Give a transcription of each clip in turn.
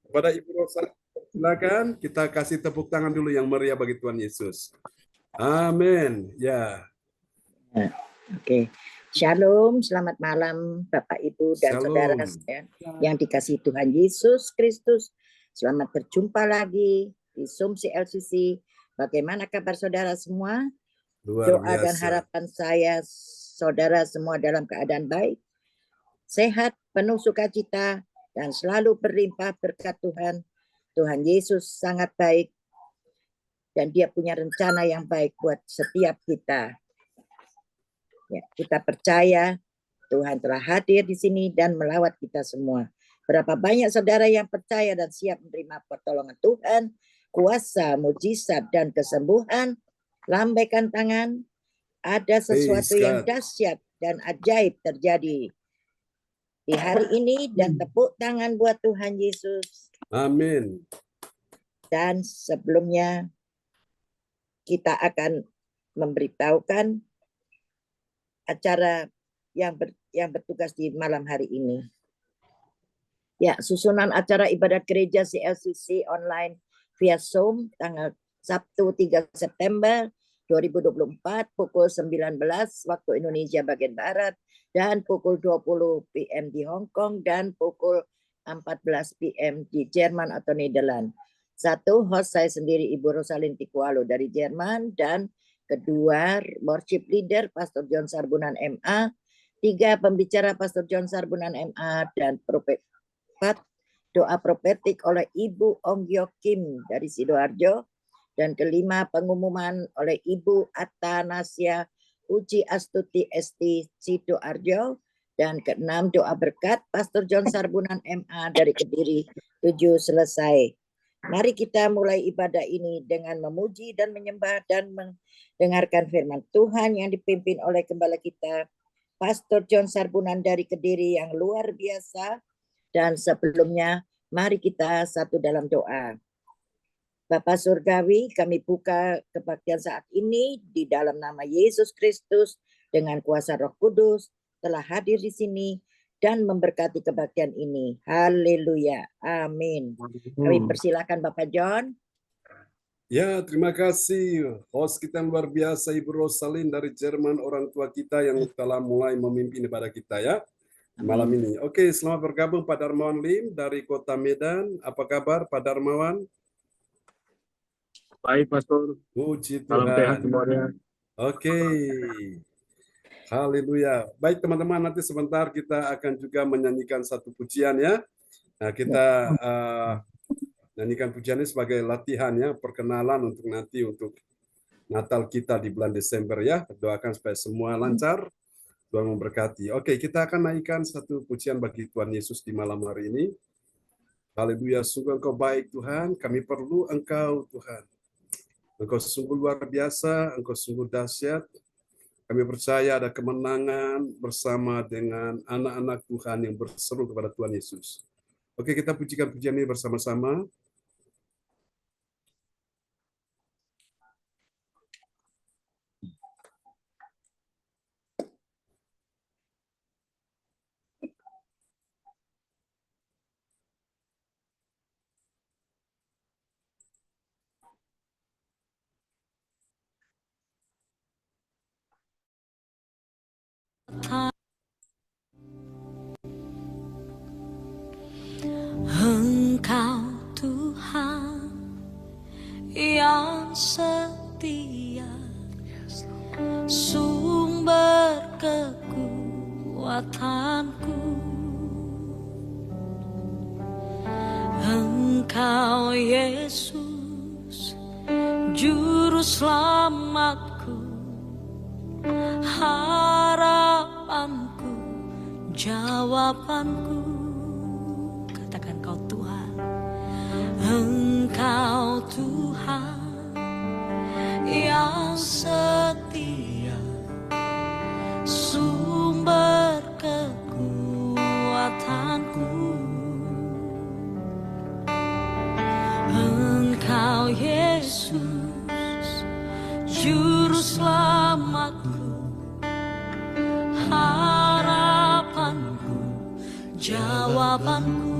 Kepada Ibu Rosa, silakan kita kasih tepuk tangan dulu yang meriah bagi Tuhan Yesus. Amin. Ya. Oke. Shalom, selamat malam Bapak Ibu dan saudara Shalom. yang dikasihi Tuhan Yesus Kristus. Selamat berjumpa lagi di Zoom CLCC. Bagaimana kabar saudara semua? Luar Doa biasa. dan harapan saya saudara semua dalam keadaan baik, sehat, penuh sukacita, dan selalu berlimpah berkat Tuhan. Tuhan Yesus sangat baik dan Dia punya rencana yang baik buat setiap kita. Ya, kita percaya Tuhan telah hadir di sini dan melawat kita semua. Berapa banyak saudara yang percaya dan siap menerima pertolongan Tuhan, kuasa, mujizat, dan kesembuhan. Lambaikan tangan, ada sesuatu yang dahsyat dan ajaib terjadi di hari ini, dan tepuk tangan buat Tuhan Yesus. Amin. Dan sebelumnya kita akan memberitahukan acara yang bertugas di malam hari ini. Ya, susunan acara ibadat gereja CLCC online via Zoom tanggal Sabtu 3 September 2024 pukul 19 waktu Indonesia bagian Barat dan pukul 20 PM di Hong Kong dan pukul 14 PM di Jerman atau Nederland. Satu, host saya sendiri Ibu Rosalin Tikualo dari Jerman, dan kedua, worship leader Pastor John Sarbunan MA. Tiga, pembicara Pastor John Sarbunan MA, dan doa profetik oleh Ibu Onggyo Kim dari Sidoarjo. Dan kelima, pengumuman oleh Ibu Atanasia Uci Astuti ST Sidoarjo. Dan keenam, doa berkat Pastor John Sarbunan MA dari Kediri. 7 selesai. Mari kita mulai ibadah ini dengan memuji dan menyembah dan mendengarkan firman Tuhan yang dipimpin oleh gembala kita, Pastor John Sarbunan dari Kediri yang luar biasa. Dan sebelumnya, mari kita satu dalam doa. Bapa Surgawi, kami buka kebaktian saat ini di dalam nama Yesus Kristus dengan kuasa Roh Kudus telah hadir di sini dan memberkati kebaktian ini. Haleluya. Amin. Kami persilakan Bapak John. Ya, terima kasih host kita yang luar biasa Ibu Rosalin dari Jerman, orang tua kita yang telah mulai memimpin ibadah kita ya malam ini. Oke, selamat bergabung Pak Darmawan Lim dari Kota Medan. Apa kabar Pak Darmawan? Baik, Pastor. Puji Salam sehat Tuhan. semuanya. Oke. Haleluya. Baik teman-teman, nanti sebentar kita akan juga menyanyikan satu pujian ya. Nah, kita nyanyikan pujian ini sebagai latihan ya, perkenalan untuk nanti untuk Natal kita di bulan Desember ya. Doakan supaya semua lancar, Tuhan memberkati. Oke, kita akan naikkan satu pujian bagi Tuhan Yesus di malam hari ini. Haleluya, sungguh Engkau baik Tuhan, kami perlu Engkau Tuhan. Engkau sungguh luar biasa, Engkau sungguh dahsyat. Kami percaya ada kemenangan bersama dengan anak-anak Tuhan yang berseru kepada Tuhan Yesus. Oke, kita pujikan pujian ini bersama-sama. Engkau Tuhan yang setia, sumber kekuatanku. Engkau Yesus, juru selamatku, harapanku, jawabanku. Katakan kau Tuhan. Engkau Tuhan yang setia, sumber kekuatanku. Engkau Yesus, juru selamatku, harapanku, jawabanku.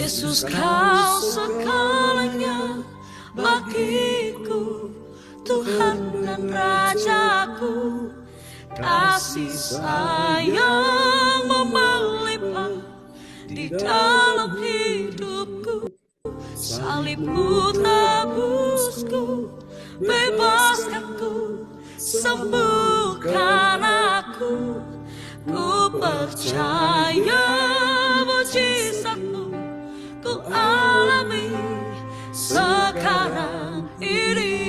Yesus kau segalanya bagiku, Tuhan dan Rajaku. Kasih sayang-Mu melimpah di dalam hidupku. Salib-Mu tebusku, bebaskanku, sembuhkan aku. Ku percaya mujizat-Mu ku alami sekarang ini.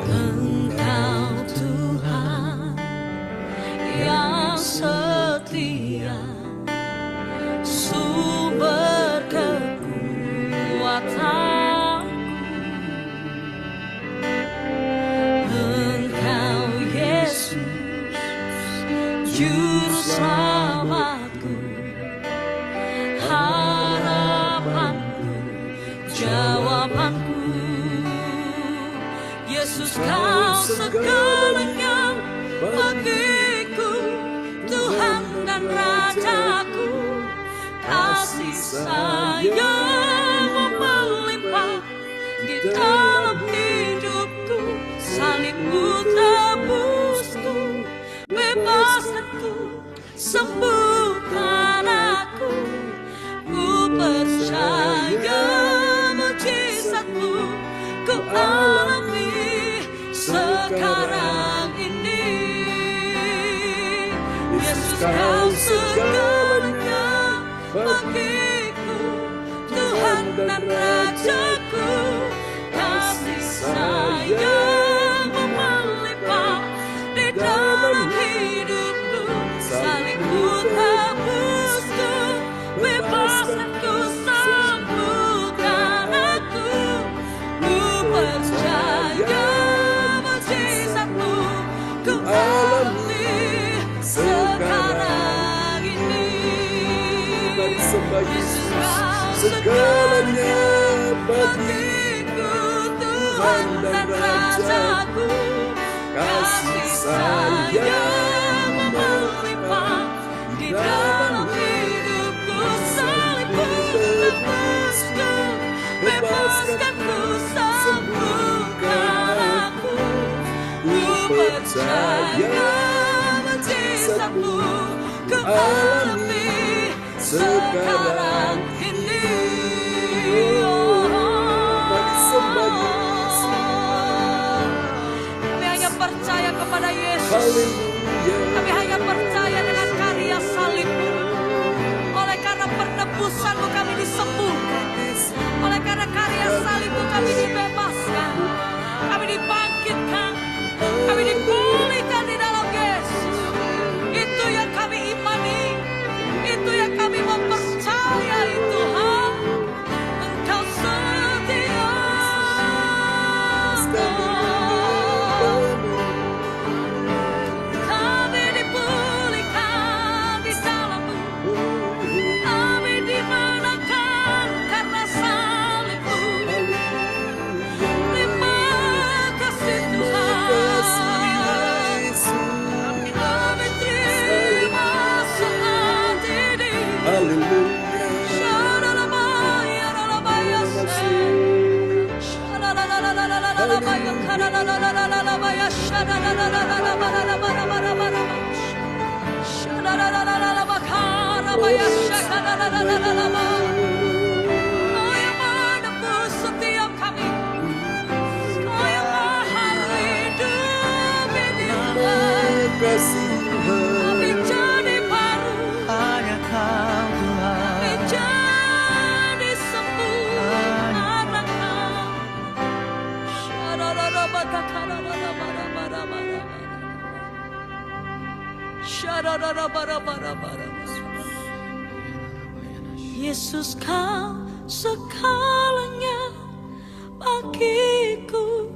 Engkau Tuhan yang setia, sumber kekuatan. Engkau Yesus, juru selamatku, harapanku, jawabanku. Yesus kau segalanya bagiku, Tuhan dan Rajaku. Kasih sayang-Mu melimpah di dalam hidupku. Salib-Mu tebusku, bebaskanku, sembuhkan aku. Ku percaya mujizat-Mu ku alami sekarang ini. Yesus kau segalanya bagiku, Tuhan dan Rajaku. Kasih sayang-Mu melimpah di dalam hidupku. Salib-Mu tebusku, bebaskanku, sembuhkan aku. Ku percaya mujizat-Mu ku alami sekarang ini. Yesus kau segalanya bagiku, Tuhan dan Rajaku. Kasih sayang-Mu melimpah di dalam hidupku. Salib-Mu tebusku, bebaskanku, sembuhkan aku. Ku percaya mujizat-Mu ku alami sekarang ini. Kami hanya percaya kepada Yesus. Kami hanya percaya dengan karya salib-Mu. Oleh karena penebusan-Mu kami disembuhkan. Oleh karena karya salib-Mu kami dibebaskan. Kami dibangkitkan. Kami dipulihkan di dalam Yesus. Itu yang kami imani. Itu yang kami mempercayai, Tuhan. Engkau setia. Kami dipulihkan di dalam-Mu. Kami dimenangkan karena salib-Mu. Terima kasih Tuhan. Kami terima saat ini. Kau yang menebus setiap kami. Kau yang maha hidup ini. Kami jadi baru. Hanya Kau Tuhan. Kami jadi sembuh karena Kau. Yesus Kau segalanya bagiku,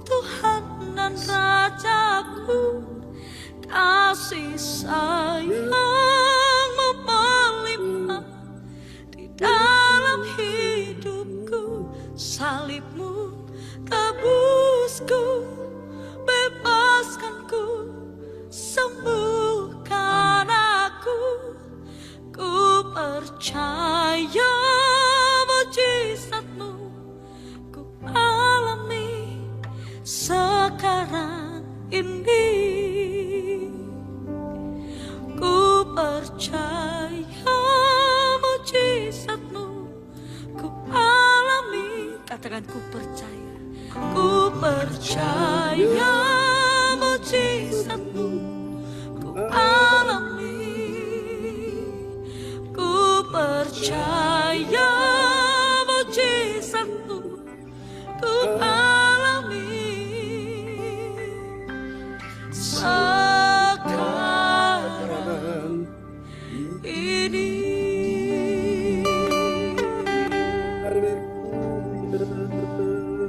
Tuhan dan Rajaku. Kasih sayang-Mu melimpah di dalam hidupku. Salib-Mu tebusku, bebaskanku, sekarang ini. Ku percaya mujizat-Mu ku alami. Katakan ku percaya. Ku percaya mujizat-Mu ku alami. Ku percaya mujizat-Mu ku alami. Sekarang ini.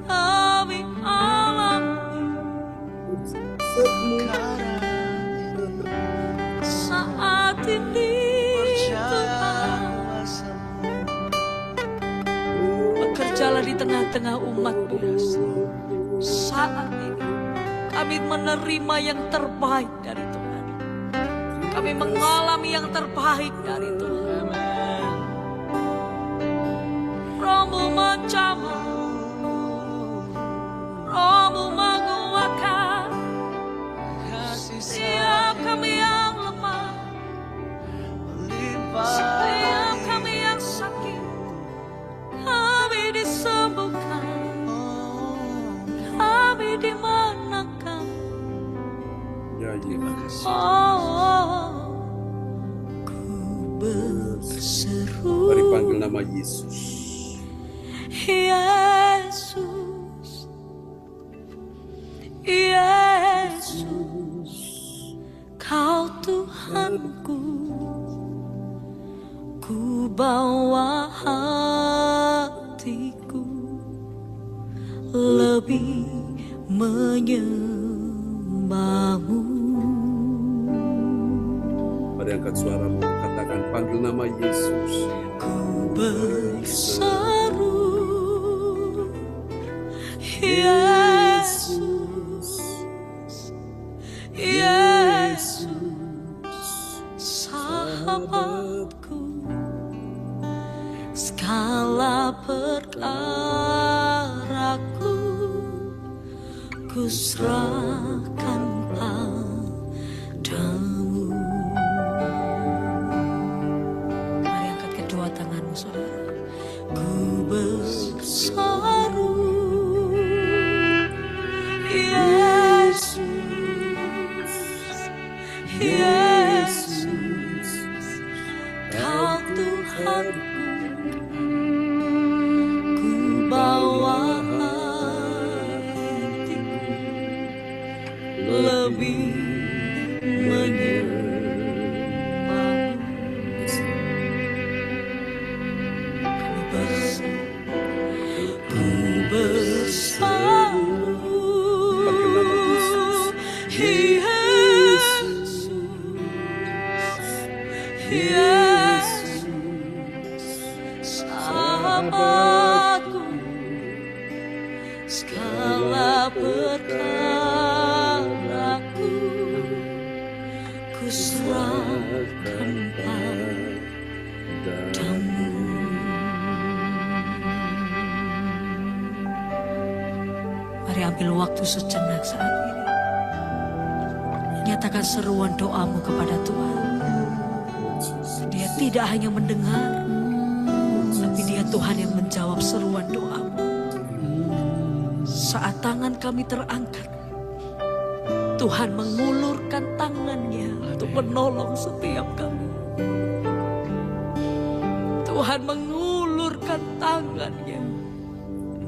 Kami alami saat ini, Tuhan. Bekerjalah di tengah-tengah umat-Mu. Saat ini kami menerima yang terbaik dari Tuhan. Kami mengalami yang terbaik dari Tuhan. Roh-Mu menjamah, Roh-Mu menguatkan setiap kami yang lemah, setiap kami yang sakit. Kami disembuhkan, kami dimenangkan. Ya, terima kasih. Oh, ku berseru, Mari panggil nama Yesus. Yesus, Yesus, Kau Tuhanku. Ku bawa hatiku lebih menyembah-Mu. Mari angkat suaramu, katakan panggil nama Yesus. Ku berseru, Yesus, Yesus, sahabatku. Segala perkaraku ku serahkan padamu. Mari angkat kedua tanganmu, saudara. Ku berseru, Yesus, Yesus, Kau Tuhanku. Ku bawa hatiku lebih menyembah-Mu. Kami berseru, ku berseru, Yesus, Yesus, sahabatku. Segala perkaraku ku serahkan padamu. Mari ambil waktu sejenak saat ini. Nyatakan seruan doamu kepada Tuhan. Dia tidak hanya mendengar, tapi Dia Tuhan yang menjawab seruan doamu. Saat tangan kami terangkat, Tuhan mengulurkan tangannya untuk menolong setiap kami. Tuhan mengulurkan tangannya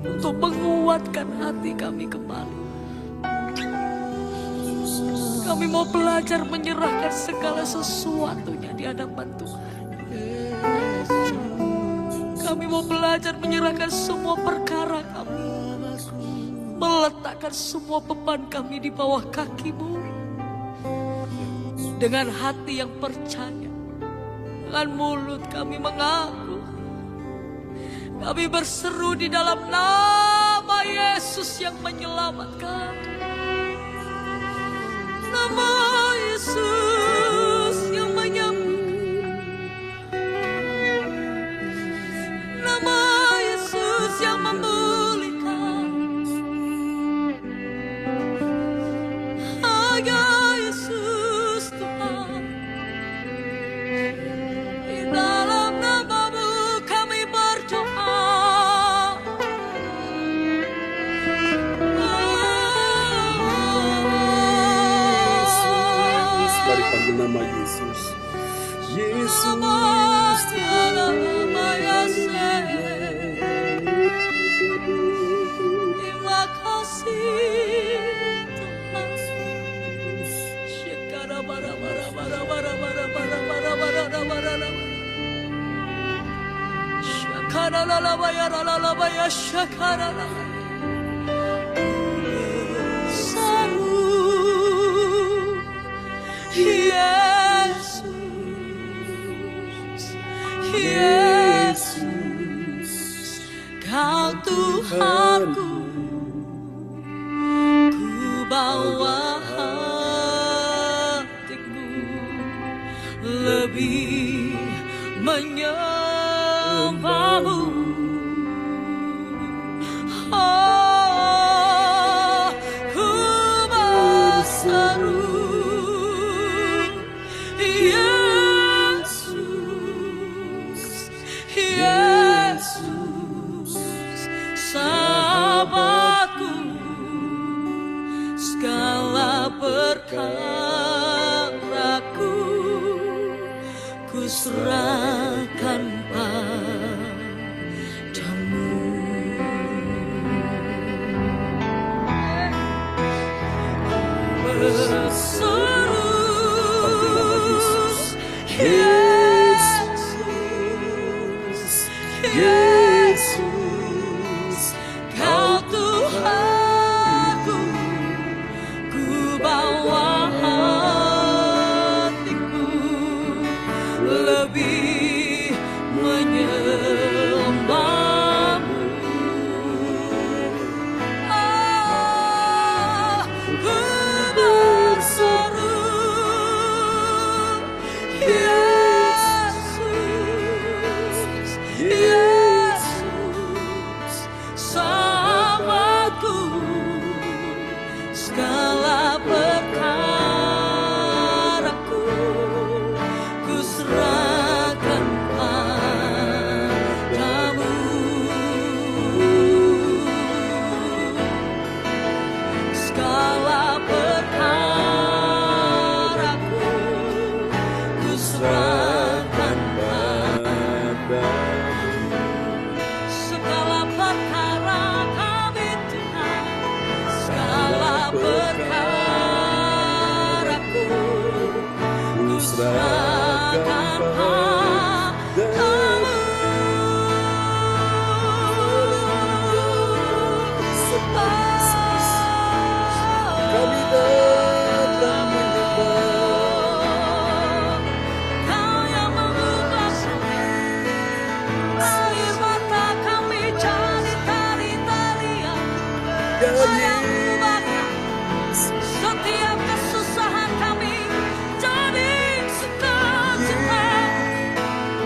untuk menguatkan hati kami kembali. Kami mau belajar menyerahkan segala sesuatunya di hadapan Tuhan. Kami mau belajar menyerahkan semua perkara kami, meletakkan semua beban kami di bawah kaki-Mu. Dengan hati yang percaya, dengan mulut kami mengaku, kami berseru di dalam nama Yesus yang menyelamatkan. Nama Yesus yang menyembuhkan. Nama Yesus yang memulihkan. Yesus, Kau Tuhanku, ku bawa hatiku lebih menyembahmu. Oh, ku berseru, Yesus, Yesus, sahabatku, segala perkaraku ku serahkan padamu. Berseru, Yesus, Yesus, Kau Tuhanku, ku bawa hatiku lebih menyembahmu. Ah, ku berseru, Yesus, Yesus, sahabatku, segala perkaraku ku serahkan padamu. Segala perkaraku ku serahkan padamu. Segala perkara kami Tuhan, segala perkaraku ku serahkan padamu. Kami datang menyembah. Kau yang mengubah air mata kami jadi tari-tarian. Kau yang mengubah setiap kesusahan kami jadi sukacita.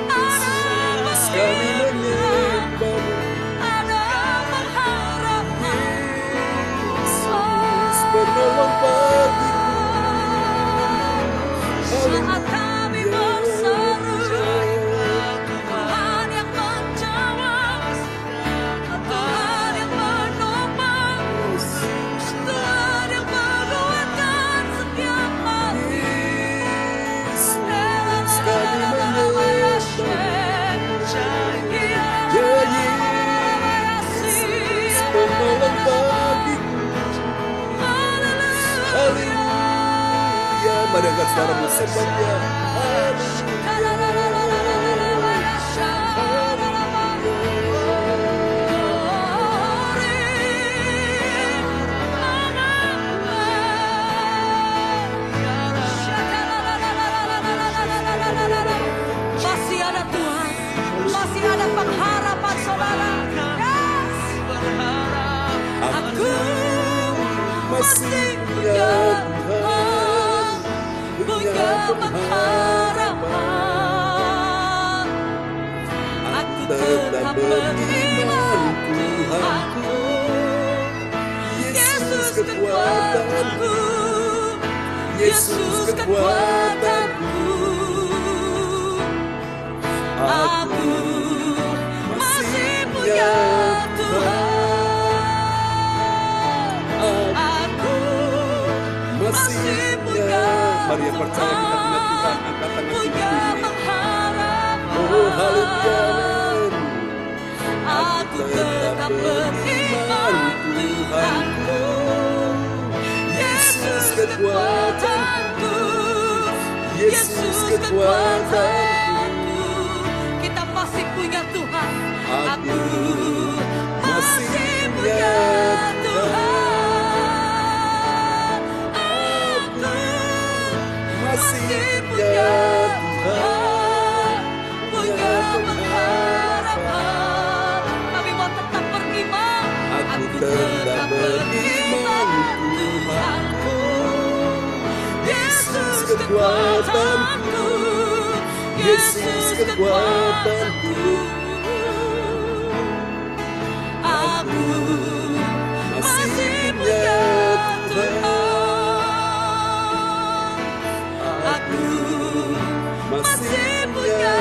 Ada Kami pengharapan, menyembahmu. ada pengharapan. Yesus, penolong bagiku. Saat kami berseru, Tuhan yang menjawab, Tuhan yang menopang, Tuhan yang menguatkan setiap hati. Yesus, kami menyembahmu. Ya Yesus, penolong bagiku. Haleluya. Mari angkat suaramu, sembah Dia. Masih ada Tuhan, masih ada pengharapan saudara. Yes. Aku masih punya Tuhan, punya pengharapan. Aku tetap beriman Tuhanku, Yesus kekuatanku, Yesus kekuatanku. Aku masih punya Tuhan. Aku masih punya Mari yang percaya kita punya Tuhan, angkat tangan kita punya ini. pengharapan. Oh, haleluya. Aku tetap beriman Tuhanku, Yesus kekuatanku, Yesus kekuatanku. Kita masih punya Tuhan. beriman Tuhanku, Yesus kekuatanku, Yesus kekuatanku. Aku masih punya Tuhan. Aku masih punya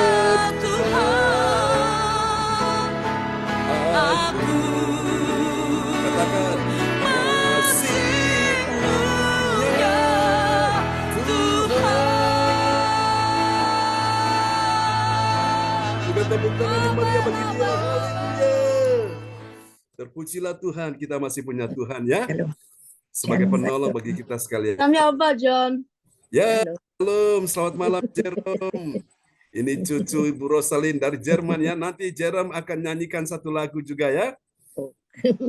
Tuhan. Aku Katakan, masih punya Tuhan. juga tepuk tangan yang meriah bagi dia. Haleluya. Terpujilah Tuhan, kita masih punya Tuhan ya. Halo. Sebagai Halo, penolong Pak. bagi kita sekalian. Namanya apa, John? Ya, Halo. shalom, selamat malam Jerome. Ini cucu Ibu Rosalin dari Jerman ya. Nanti Jerome akan nyanyikan satu lagu juga ya.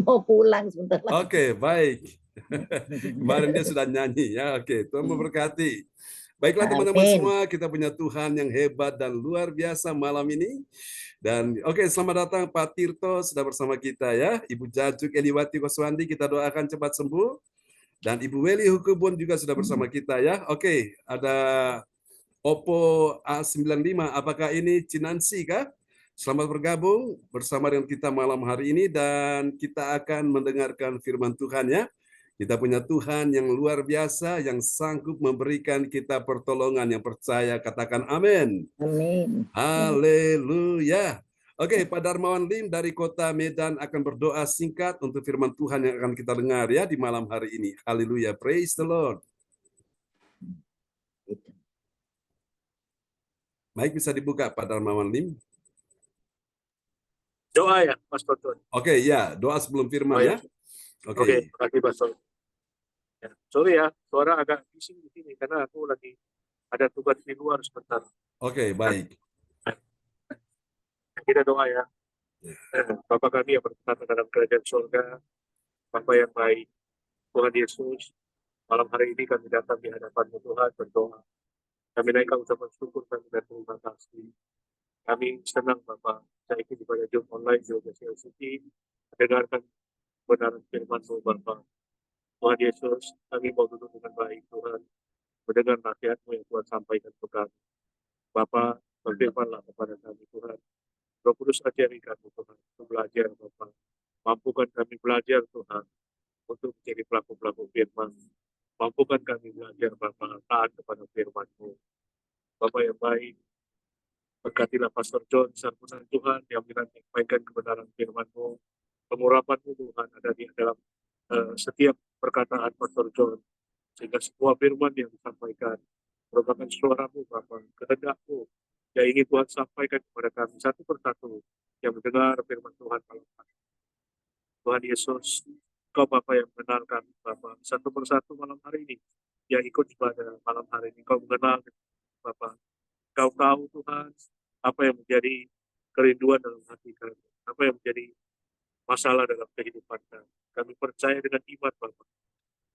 Mau pulang sebentar lagi. Oke, baik. Kemarin dia sudah nyanyi ya. Oke, Tuhan memberkati. Baiklah teman-teman Amin. semua, kita punya Tuhan yang hebat dan luar biasa malam ini. Dan oke, selamat datang Pak Tirto sudah bersama kita ya. Ibu Jajuk Eliwati Koswandi, kita doakan cepat sembuh. Dan Ibu Weli Hukubun juga sudah bersama kita ya. Oke, ada Oppo A95, apakah ini Cinansi kah? Selamat bergabung bersama dengan kita malam hari ini dan kita akan mendengarkan firman Tuhan ya. Kita punya Tuhan yang luar biasa yang sanggup memberikan kita pertolongan yang percaya. Katakan amin. Amin. Haleluya. Oke, Pak Darmawan Lim dari Kota Medan akan berdoa singkat untuk firman Tuhan yang akan kita dengar ya di malam hari ini. Haleluya. Praise the Lord. Baik, bisa dibuka Pak Darmawan Lim. Doa ya, Pastor John. Oke, ya, doa sebelum firman ya. Oke, terima kasih Pastor. Ya, sorry ya, suara agak bising di sini karena aku lagi ada tugas di luar sebentar. Oke, baik. Kita doa ya. Bapa kami yang bertata dalam kerajaan surga, Bapa yang baik, Tuhan Yesus, malam hari ini kami datang di hadapan-Mu Tuhan berdoa. Kami naikkan ucapan syukur kami dan terima kasih. Kami senang Bapak, saya ikut ibadah Zoom online di Oasis City, mendengarkan kebenaran firman-Mu Bapak. Tuhan Yesus, kami mau duduk dengan baik Tuhan, mendengar nasihat-Mu yang Tuhan sampaikan ke kami. Bapak, berfirmanlah kepada kami Tuhan. Roh Kudus ajari kami Tuhan, untuk belajar Bapak. Mampukan kami belajar Tuhan, untuk menjadi pelaku-pelaku firman. Mampukan kami belajar Bapak, taat kepada firman-Mu. Bapak yang baik, berkatilah Pastor John, sarpunan Tuhan yang menyampaikan kebenaran firman-Mu. Pengurapan-Mu Tuhan ada di dalam setiap perkataan Pastor John, sehingga semua firman yang disampaikan merupakan suara-Mu Bapak, kehendak-Mu yang ingin Tuhan sampaikan kepada kami satu persatu yang mendengar firman Tuhan malam hari. Tuhan Yesus, Kau Bapa yang mengenal kami Bapa, satu persatu malam hari ini yang ikut ibadah malam hari ini, Kau mengenal Bapa. Kau tahu Tuhan apa yang menjadi kerinduan dalam hati kami, apa yang menjadi masalah dalam kehidupan kami. Kami percaya dengan iman Bapa.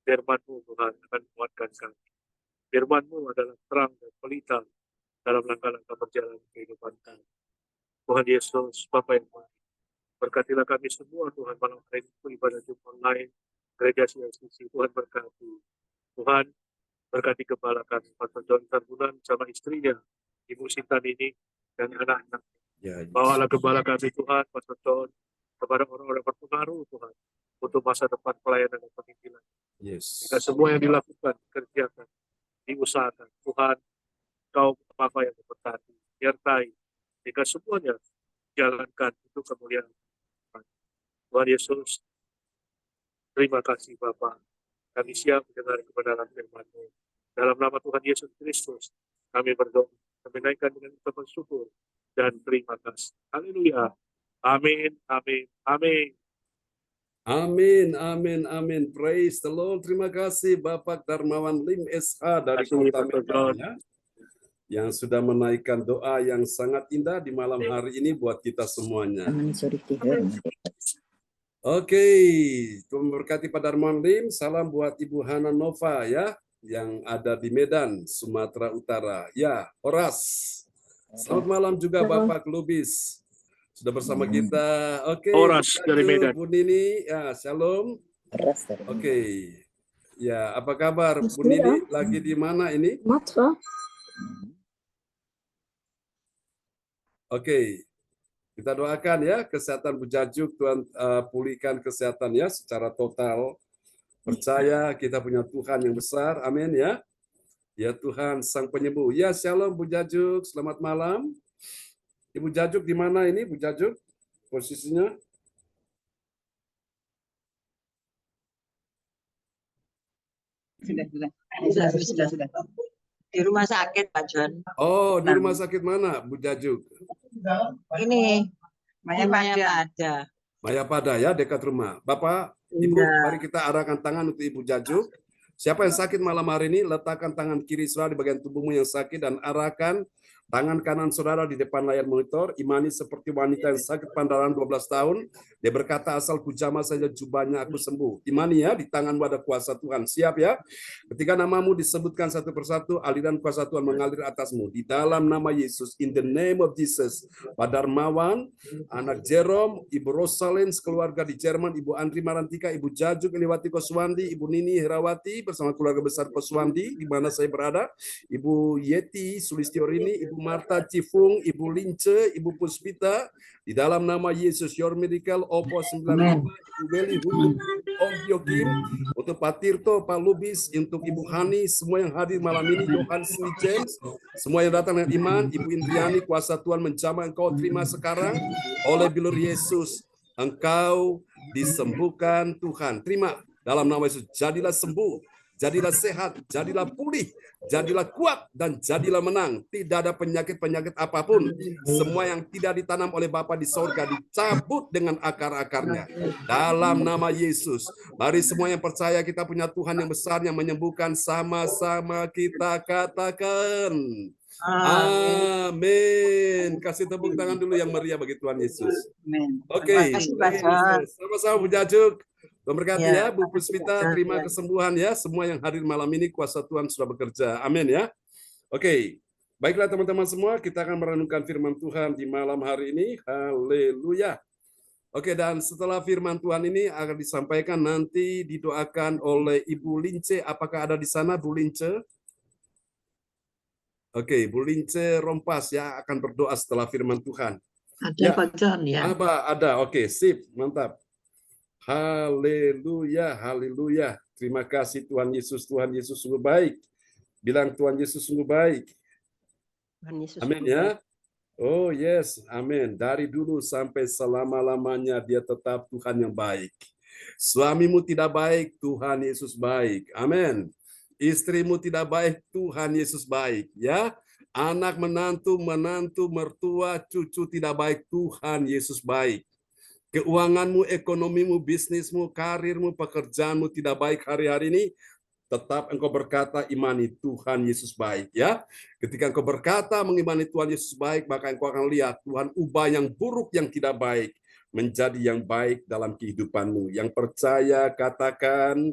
Firman-Mu Tuhan akan menguatkan kami. Firman-Mu adalah terang dan pelita dalam langkah-langkah perjalanan kehidupan kami. Tuhan Yesus, Bapa yang baik, berkatilah kami semua Tuhan malam hari ini ibadah Zoom online, gereja CICC. Tuhan berkati. Tuhan berkati kepala kami, Pastor John Sarbunan sama istrinya, Ibu Sintan ini, dan anak-anak. Ya, Bawalah gembala kami Tuhan, Pastor John, kepada orang-orang berpengaruh Tuhan, untuk masa depan pelayanan dan pemimpinan. yes. Jika semua yang dilakukan, dikerjakan, diusahakan, Tuhan, Kau Bapa yang memberkati, menyertai, jika semuanya jalankan untuk kemuliaan Tuhan. Tuhan Yesus, terima kasih Bapa. Kami siap mendengar kebenaran firman-Mu. Dalam nama Tuhan Yesus Kristus, kami berdoa, kami naikkan dengan ucapan syukur dan terima kasih. Haleluya. Amin, amin, amin. Amin, amin, amin. Praise the Lord. Terima kasih Bapak Darmawan Lim SH dari Terima kasih, Kota Pastor Medan John. ya, yang sudah menaikkan doa yang sangat indah di malam hari ini buat kita semuanya. Amin, sorry Tuhan. Oke, Tuhan memberkati Pak Darmawan Lim. Salam buat Ibu Hana Nova ya, yang ada di Medan, Sumatera Utara. Ya, Horas. Selamat malam juga Bapak Lubis. Sudah bersama kita. Oke, Horas Bu dari Jaju, Medan. Bu Nini, ya, shalom. Beras dari Oke. Ya, apa kabar Bu Nini? Lagi di mana ini? Oke. Kita doakan ya kesehatan Bu Jajuk, Tuhan pulihkan kesehatannya secara total. Percaya kita punya Tuhan yang besar. Amin ya. Ya Tuhan Sang Penyembuh. Ya, Shalom Bu Jajuk, selamat malam. Ibu Jajuk di mana ini Bu Jajuk? Posisinya? Sudah. Di rumah sakit, Pak John. Oh, di rumah sakit mana Bu Jajuk? Ini, Mayapada. Mayapada ya, dekat rumah. Bapak, Ibu, mari kita arahkan tangan untuk Ibu Jajuk. Siapa yang sakit malam hari ini, letakkan tangan kiri saudara di bagian tubuhmu yang sakit dan arahkan tangan kanan saudara di depan layar monitor. Imani seperti wanita yang sakit pendarahan 12 tahun. Dia berkata, asal kujamah saja jubahnya aku sembuh. Imani ya, di tanganmu ada kuasa Tuhan. Siap ya? Ketika namamu disebutkan satu persatu, aliran kuasa Tuhan mengalir atasmu. Di dalam nama Yesus, in the name of Jesus. Pak Darmawan, anak Jerome, Ibu Rosalind, keluarga di Jerman, Ibu Andri Marantika, Ibu Jajuk Eliwati Koswandi, Ibu Nini Herawati, bersama keluarga besar Koswandi, di mana saya berada, Ibu Yeti Sulistiorini, Ibu Marta Cifung, Ibu Lince, Ibu Puspita, di dalam nama Yesus, your miracle, Opo 9, Ibu Beli Hulu, Om Yokim, untuk Pak Tirto, Pak Lubis, untuk Ibu Hani, semua yang hadir malam ini, Johan Sweet James, semua yang datang dengan iman, Ibu Indriani, kuasa Tuhan menjamah engkau terima sekarang, oleh bilur Yesus, engkau disembuhkan Tuhan. Terima dalam nama Yesus, jadilah sembuh, jadilah sehat, jadilah pulih, jadilah kuat, dan jadilah menang. Tidak ada penyakit-penyakit apapun. Semua yang tidak ditanam oleh Bapa di sorga dicabut dengan akar-akarnya. Dalam nama Yesus. Mari semua yang percaya kita punya Tuhan yang besar yang menyembuhkan, sama-sama kita katakan. Amin. Kasih tepuk tangan dulu yang meriah bagi Tuhan Yesus. Oke. Sama-sama Bu Jajuk. Tuhan berkati ya, Bu Puspita, terima kesembuhan ya. Semua yang hadir malam ini, kuasa Tuhan sudah bekerja. Amin ya. Oke, baiklah teman-teman semua, kita akan merenungkan firman Tuhan di malam hari ini. Haleluya. Oke, dan setelah firman Tuhan ini akan disampaikan nanti didoakan oleh Ibu Lince. Apakah ada di sana Bu Lince? Oke, Bu Lince Rompas ya akan berdoa setelah firman Tuhan. Ada Pak John ya. Ada. Oke, sip, mantap. Haleluya, haleluya. Terima kasih Tuhan Yesus sungguh baik. Bilang Tuhan Yesus sungguh baik. Amin ya. Oh yes, amin. Dari dulu sampai selama-lamanya dia tetap Tuhan yang baik. Suamimu tidak baik, Tuhan Yesus baik. Amin. Istrimu tidak baik, Tuhan Yesus baik. Ya, anak menantu, mertua, cucu tidak baik, Tuhan Yesus baik. Keuanganmu, ekonomimu, bisnismu, karirmu, pekerjaanmu tidak baik hari-hari ini, tetap engkau berkata imani Tuhan Yesus baik ya. Ketika engkau berkata mengimani Tuhan Yesus baik, maka engkau akan lihat Tuhan ubah yang buruk yang tidak baik menjadi yang baik dalam kehidupanmu. Yang percaya katakan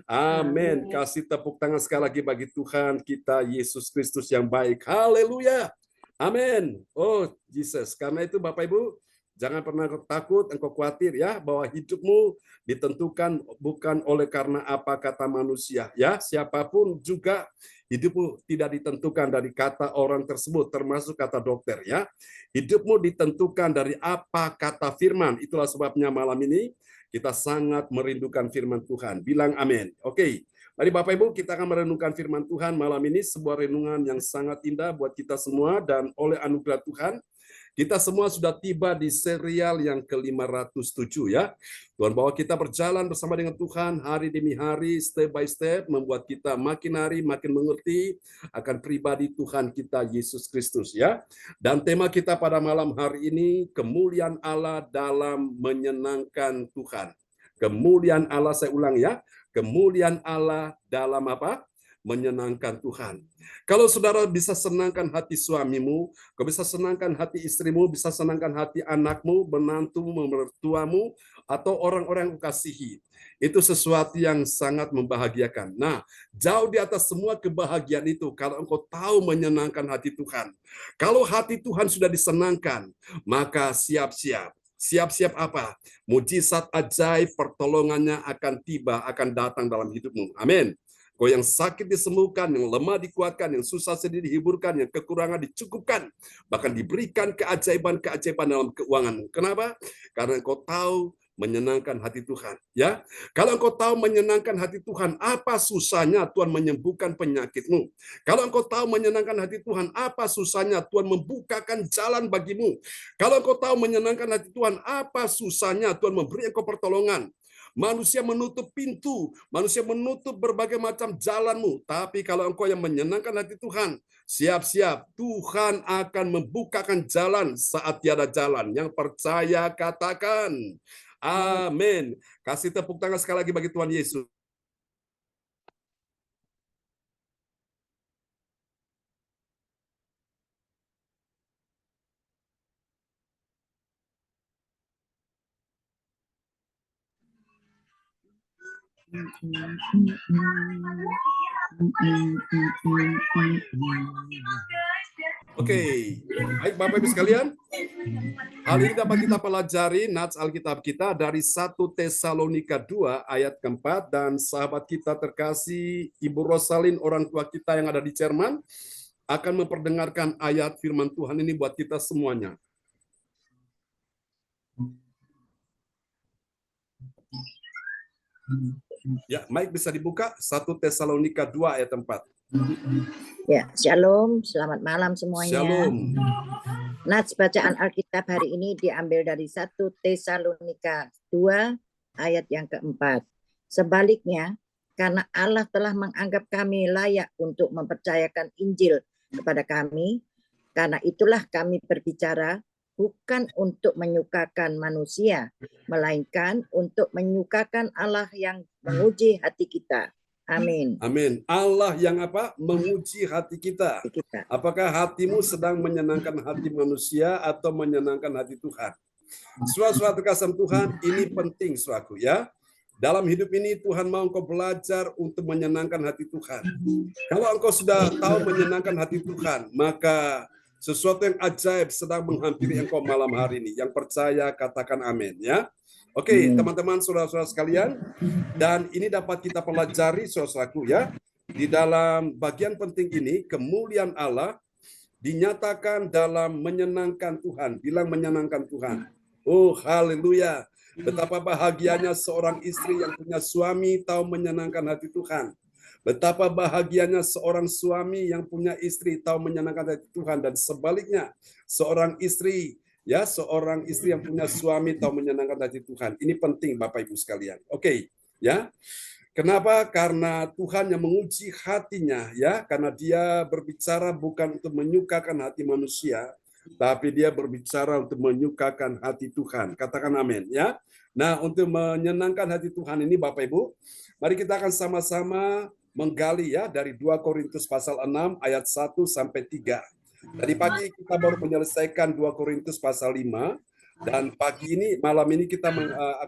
amin. Kasih tepuk tangan sekali lagi bagi Tuhan kita Yesus Kristus yang baik. Haleluya. Amin. Oh Jesus. Karena itu Bapak Ibu, jangan pernah takut, engkau khawatir ya, bahwa hidupmu ditentukan bukan oleh karena apa kata manusia. Ya, siapapun juga hidupmu tidak ditentukan dari kata orang tersebut, termasuk kata dokter ya. Hidupmu ditentukan dari apa kata firman. Itulah sebabnya malam ini kita sangat merindukan firman Tuhan. Bilang amin. Oke. Mari Bapak Ibu, kita akan merenungkan firman Tuhan malam ini, sebuah renungan yang sangat indah buat kita semua, dan oleh anugerah Tuhan kita semua sudah tiba di serial yang ke-507 ya. Tuhan bawa kita berjalan bersama dengan Tuhan hari demi hari, step by step, membuat kita makin hari makin mengerti akan pribadi Tuhan kita Yesus Kristus ya. Dan tema kita pada malam hari ini, kemuliaan Allah dalam menyenangkan Tuhan. Kemuliaan Allah, saya ulang ya, kemuliaan Allah dalam apa? Menyenangkan Tuhan. Kalau saudara bisa senangkan hati suamimu, kau bisa senangkan hati istrimu, bisa senangkan hati anakmu, menantumu, mertuamu, atau orang-orang yang kasihi. Itu sesuatu yang sangat membahagiakan. Nah, jauh di atas semua kebahagiaan itu, kalau engkau tahu menyenangkan hati Tuhan. Kalau hati Tuhan sudah disenangkan, maka siap-siap. Siap-siap apa? Mujizat ajaib pertolongannya akan tiba, akan datang dalam hidupmu. Amin. Kau yang sakit disembuhkan, yang lemah dikuatkan, yang susah sedih dihiburkan, yang kekurangan dicukupkan, bahkan diberikan keajaiban-keajaiban dalam keuanganmu. Kenapa? Karena engkau tahu menyenangkan hati Tuhan. Ya, kalau engkau tahu menyenangkan hati Tuhan, apa susahnya Tuhan menyembuhkan penyakitmu? Kalau engkau tahu menyenangkan hati Tuhan, apa susahnya Tuhan membukakan jalan bagimu? Kalau engkau tahu menyenangkan hati Tuhan, apa susahnya Tuhan memberi engkau pertolongan? Manusia menutup pintu, manusia menutup berbagai macam jalanmu. Tapi kalau engkau yang menyenangkan hati Tuhan, siap-siap, Tuhan akan membukakan jalan saat tiada jalan. Yang percaya katakan, amin. Kasih tepuk tangan sekali lagi bagi Tuhan Yesus. Oke, baik Bapak Ibu sekalian. Hal ini dapat kita pelajari nats Alkitab kita dari 1 Tesalonika 2 ayat keempat, dan sahabat kita terkasih Ibu Rosalin, orang tua kita yang ada di Jerman, akan memperdengarkan ayat firman Tuhan ini buat kita semuanya. Ya, Mike bisa dibuka 1 Tesalonika 2 ayat 4. Ya, shalom, selamat malam semuanya. Shalom. Nats bacaan Alkitab hari ini diambil dari 1 Tesalonika 2 ayat yang keempat. Sebaliknya, karena Allah telah menganggap kami layak untuk mempercayakan Injil kepada kami, karena itulah kami berbicara bukan untuk menyukakan manusia, melainkan untuk menyukakan Allah yang menguji hati kita. Amin. Amin. Allah yang apa? Menguji hati kita. Apakah hatimu sedang menyenangkan hati manusia atau menyenangkan hati Tuhan? Saudara-saudara terkasih Tuhan, ini penting saudaraku ya. Dalam hidup ini Tuhan mau engkau belajar untuk menyenangkan hati Tuhan. Kalau engkau sudah tahu menyenangkan hati Tuhan, maka sesuatu yang ajaib sedang menghampiri engkau malam hari ini. Yang percaya katakan amin ya. Oke, teman-teman, saudara-saudara sekalian, dan ini dapat kita pelajari, saudaraku ya, di dalam bagian penting ini, kemuliaan Allah dinyatakan dalam menyenangkan Tuhan. Bilang menyenangkan Tuhan. Oh, haleluya. Betapa bahagianya seorang istri yang punya suami tahu menyenangkan hati Tuhan. Betapa bahagianya seorang suami yang punya istri tahu menyenangkan hati Tuhan, dan sebaliknya, seorang istri yang punya suami tahu menyenangkan hati Tuhan. Ini penting Bapak Ibu sekalian. Oke, ya. Kenapa? Karena Tuhan yang menguji hatinya, ya. Karena Dia berbicara bukan untuk menyukakan hati manusia, tapi Dia berbicara untuk menyukakan hati Tuhan. Katakan amin, ya. Nah, untuk menyenangkan hati Tuhan ini Bapak Ibu, mari kita akan sama-sama menggali ya dari 2 Korintus pasal 6 ayat 1 sampai 3. Tadi pagi kita baru menyelesaikan 2 Korintus pasal 5, dan pagi ini, malam ini kita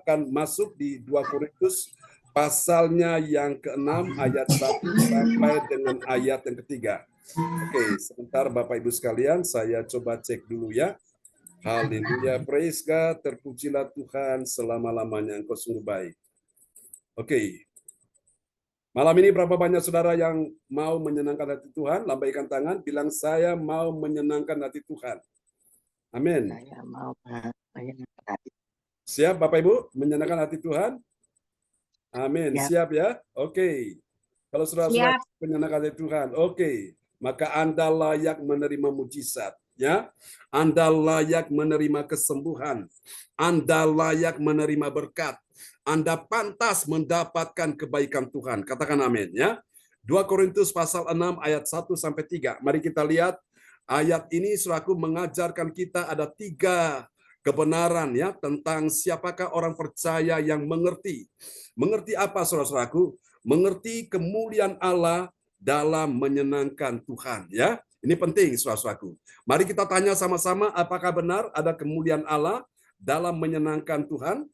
akan masuk di 2 Korintus pasalnya yang ke-6 ayat 1 sampai dengan ayat yang ketiga. Oke, sebentar Bapak Ibu sekalian, saya coba cek dulu ya. Haleluya, praise God, terpujilah Tuhan selama-lamanya, Engkau sungguh baik. Oke. Malam ini berapa banyak saudara yang mau menyenangkan hati Tuhan? Lambaikan tangan, bilang saya mau menyenangkan hati Tuhan. Amin. Saya mau menyenangkan hati. Siap Bapak Ibu menyenangkan hati Tuhan? Amin. Siap ya? Oke. Kalau saudara menyenangkan hati Tuhan, oke. Maka Anda layak menerima mujizat. Ya, Anda layak menerima kesembuhan. Anda layak menerima berkat. Anda pantas mendapatkan kebaikan Tuhan. Katakan amin ya. 2 Korintus pasal 6 ayat 1 sampai 3. Mari kita lihat ayat ini selaku mengajarkan kita ada 3 kebenaran ya tentang siapakah orang percaya yang mengerti. Mengerti apa saudara-saudaraku? Mengerti kemuliaan Allah dalam menyenangkan Tuhan ya. Ini penting saudara-saudaraku. Mari kita tanya sama-sama, apakah benar ada kemuliaan Allah dalam menyenangkan Tuhan?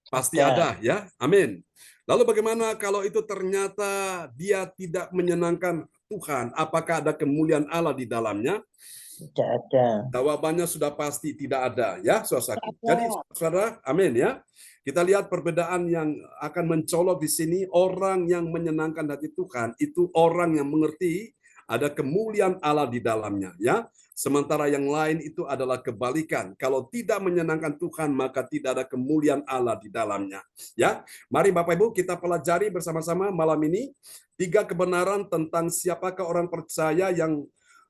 Pasti ada ya. Amin. Lalu bagaimana kalau itu ternyata dia tidak menyenangkan Tuhan? Apakah ada kemuliaan Allah di dalamnya? Tidak ada. Jawabannya sudah pasti tidak ada, ya, saudaraku. Jadi, saudara, amin ya. Kita lihat perbedaan yang akan mencolok di sini. Orang yang menyenangkan hati Tuhan itu orang yang mengerti ada kemuliaan Allah di dalamnya, ya. Sementara yang lain itu adalah kebalikan. Kalau tidak menyenangkan Tuhan, maka tidak ada kemuliaan Allah di dalamnya, ya. Mari Bapak Ibu kita pelajari bersama-sama malam ini 3 kebenaran tentang siapakah orang percaya yang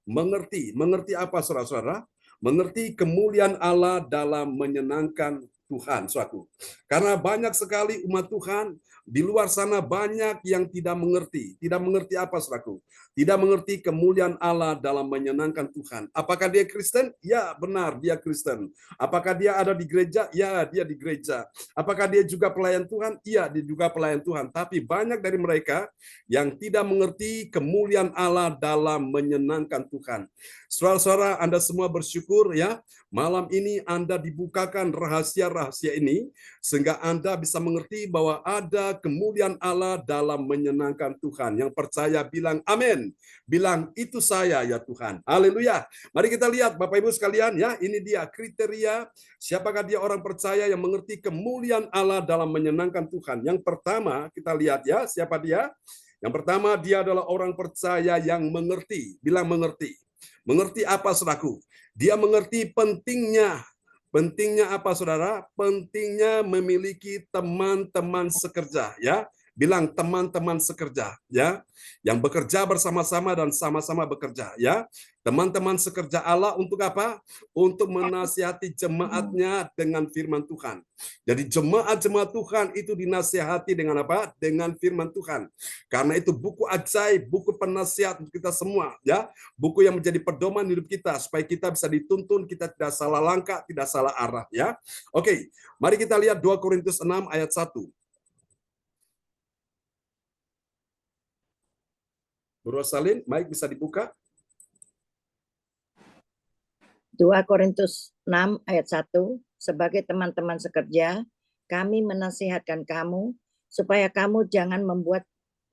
mengerti. Mengerti apa, saudara-saudara? Mengerti kemuliaan Allah dalam menyenangkan Tuhan, suatu. Karena banyak sekali umat Tuhan di luar sana banyak yang tidak mengerti. Tidak mengerti apa, saudaraku? Tidak mengerti kemuliaan Allah dalam menyenangkan Tuhan. Apakah dia Kristen? Ya, benar, dia Kristen. Apakah dia ada di gereja? Ya, dia di gereja. Apakah dia juga pelayan Tuhan? Iya, dia juga pelayan Tuhan. Tapi banyak dari mereka yang tidak mengerti kemuliaan Allah dalam menyenangkan Tuhan. Saudara-saudara, Anda semua bersyukur ya, malam ini Anda dibukakan rahasia-rahasia ini, sehingga Anda bisa mengerti bahwa ada kemuliaan Allah dalam menyenangkan Tuhan. Yang percaya bilang amin. Bilang itu saya ya Tuhan. Haleluya. Mari kita lihat Bapak Ibu sekalian ya, ini dia kriteria siapakah dia orang percaya yang mengerti kemuliaan Allah dalam menyenangkan Tuhan. Yang pertama kita lihat ya, siapa dia? Yang pertama dia adalah orang percaya yang mengerti. Bilang mengerti. Mengerti apa, saudaraku? Dia mengerti pentingnya. Pentingnya apa, saudara? Pentingnya memiliki teman-teman sekerja, ya. Bilang teman-teman sekerja, ya, yang bekerja bersama-sama dan sama-sama bekerja, ya. Teman-teman sekerja Allah untuk apa? Untuk menasihati jemaatnya dengan firman Tuhan. Jadi jemaat-jemaat Tuhan itu dinasihati dengan apa? Dengan firman Tuhan. Karena itu buku ajaib, buku penasihat untuk kita semua, ya. Buku yang menjadi pedoman hidup kita supaya kita bisa dituntun, kita tidak salah langkah, tidak salah arah, ya. Oke, mari kita lihat 2 Korintus 6 ayat 1. Bu Rosalin, mic bisa dibuka? 2 Korintus 6 ayat 1, sebagai teman-teman sekerja, kami menasihatkan kamu supaya kamu jangan membuat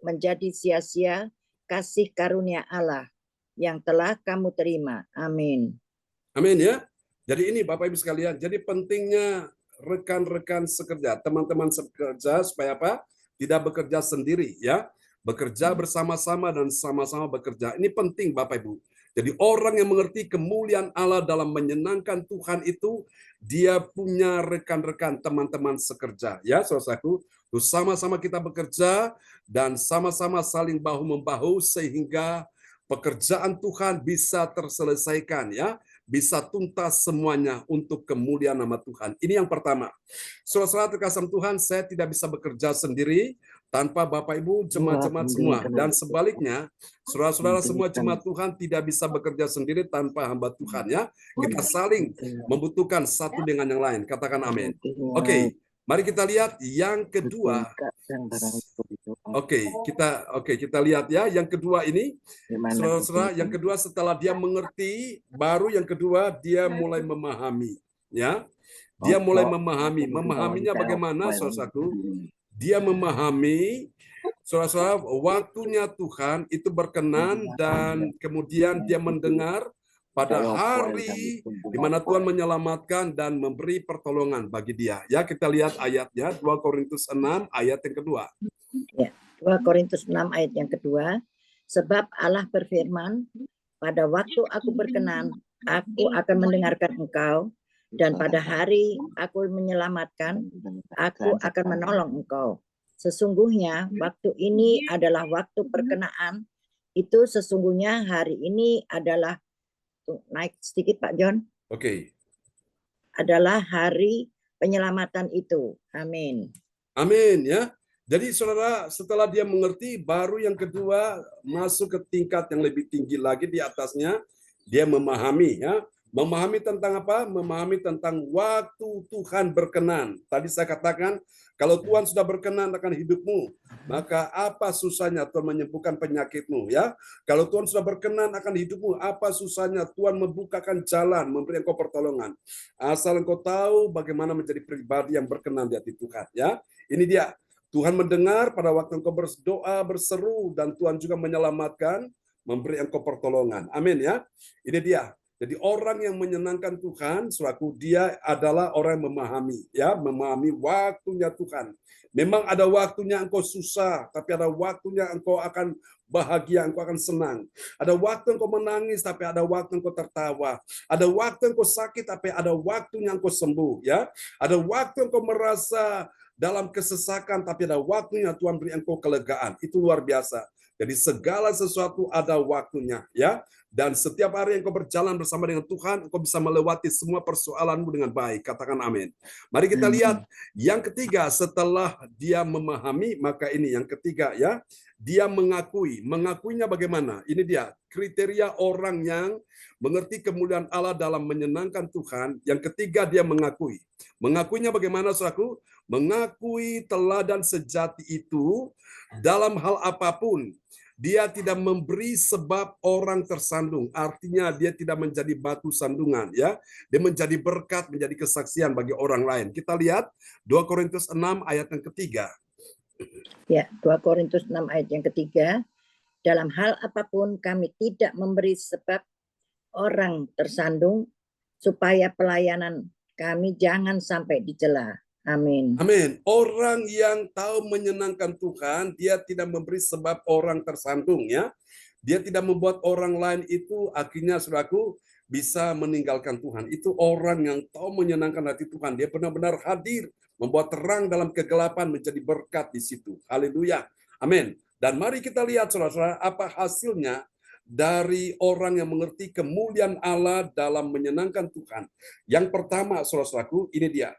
menjadi sia-sia kasih karunia Allah yang telah kamu terima. Amin. Amin ya. Jadi ini Bapak Ibu sekalian, jadi pentingnya rekan-rekan sekerja, teman-teman sekerja supaya apa? Tidak bekerja sendiri ya. Bekerja bersama-sama dan sama-sama bekerja. Ini penting Bapak Ibu. Jadi orang yang mengerti kemuliaan Allah dalam menyenangkan Tuhan itu, dia punya rekan-rekan teman-teman sekerja. Ya, saudaraku, sama-sama kita bekerja dan sama-sama saling bahu-membahu sehingga pekerjaan Tuhan bisa terselesaikan ya. Bisa tuntas semuanya untuk kemuliaan nama Tuhan. Ini yang pertama. Saudara-saudara terkasih Tuhan, saya tidak bisa bekerja sendiri tanpa Bapak Ibu jemaat-jemaat semua. Dan sebaliknya, saudara-saudara semua jemaat Tuhan tidak bisa bekerja sendiri tanpa hamba Tuhan ya. Kita saling membutuhkan satu dengan yang lain. Katakan amin. Oke, mari kita lihat yang kedua. Oke, kita lihat ya. Yang kedua ini, saudara-saudara, yang kedua setelah dia mengerti, baru yang kedua dia mulai memahami, ya. Dia mulai memahami. Memahaminya bagaimana, saudaraku? Dia memahami, saudara-saudara, waktunya Tuhan itu berkenan dan kemudian dia mendengar pada hari di mana Tuhan menyelamatkan dan memberi pertolongan bagi dia. Ya, kita lihat ayatnya 2 Korintus 6 ayat yang kedua. Ya, 2 Korintus 6 ayat yang kedua. Sebab Allah berfirman, pada waktu aku berkenan, aku akan mendengarkan engkau, dan pada hari aku menyelamatkan, aku akan menolong engkau. Sesungguhnya waktu ini adalah waktu perkenaan. Itu sesungguhnya hari ini adalah, naik sedikit Pak John. Oke. Adalah hari penyelamatan itu. Amin. Amin ya. Jadi saudara, setelah dia mengerti, baru yang kedua masuk ke tingkat yang lebih tinggi lagi di atasnya, dia memahami ya. Memahami tentang apa? Memahami tentang waktu Tuhan berkenan. Tadi saya katakan, kalau Tuhan sudah berkenan akan hidupmu, maka apa susahnya Tuhan menyembuhkan penyakitmu ya? Kalau Tuhan sudah berkenan akan hidupmu, apa susahnya Tuhan membukakan jalan, memberi engkau pertolongan. Asal engkau tahu bagaimana menjadi pribadi yang berkenan di hati Tuhan ya. Ini dia. Tuhan mendengar pada waktu engkau berdoa, berseru, dan Tuhan juga menyelamatkan, memberi engkau pertolongan. Amin ya. Ini dia. Jadi orang yang menyenangkan Tuhan, suraku, dia adalah orang yang memahami, ya, memahami waktunya Tuhan. Memang ada waktunya engkau susah, tapi ada waktunya engkau akan bahagia, engkau akan senang. Ada waktu engkau menangis, tapi ada waktu engkau tertawa. Ada waktu engkau sakit, tapi ada waktunya engkau sembuh, ya. Ada waktu engkau merasa dalam kesesakan, tapi ada waktunya Tuhan beri engkau kelegaan. Itu luar biasa. Jadi segala sesuatu ada waktunya, ya. Dan setiap hari engkau berjalan bersama dengan Tuhan, engkau bisa melewati semua persoalanmu dengan baik. Katakan amin. Mari kita lihat yang ketiga, setelah dia memahami, maka ini yang ketiga, ya. Dia mengakui. Mengakuinya bagaimana? Ini dia kriteria orang yang mengerti kemuliaan Allah dalam menyenangkan Tuhan. Yang ketiga, dia mengakui. Mengakuinya bagaimana, saudaraku? Mengakui teladan sejati itu dalam hal apapun. Dia tidak memberi sebab orang tersandung. Artinya dia tidak menjadi batu sandungan, ya. Dia menjadi berkat, menjadi kesaksian bagi orang lain. Kita lihat 2 Korintus 6 ayat yang ketiga. Ya, 2 Korintus 6 ayat yang ketiga. Dalam hal apapun kami tidak memberi sebab orang tersandung, supaya pelayanan kami jangan sampai dicela. Amin. Amin. Orang yang tahu menyenangkan Tuhan, dia tidak memberi sebab orang tersandung, ya. Dia tidak membuat orang lain itu akhirnya, saudaraku, bisa meninggalkan Tuhan. Itu orang yang tahu menyenangkan hati Tuhan. Dia benar-benar hadir, membuat terang dalam kegelapan, menjadi berkat di situ. Haleluya. Amin. Dan mari kita lihat, saudara-saudara, apa hasilnya dari orang yang mengerti kemuliaan Allah dalam menyenangkan Tuhan. Yang pertama, saudara-saudaraku, ini dia.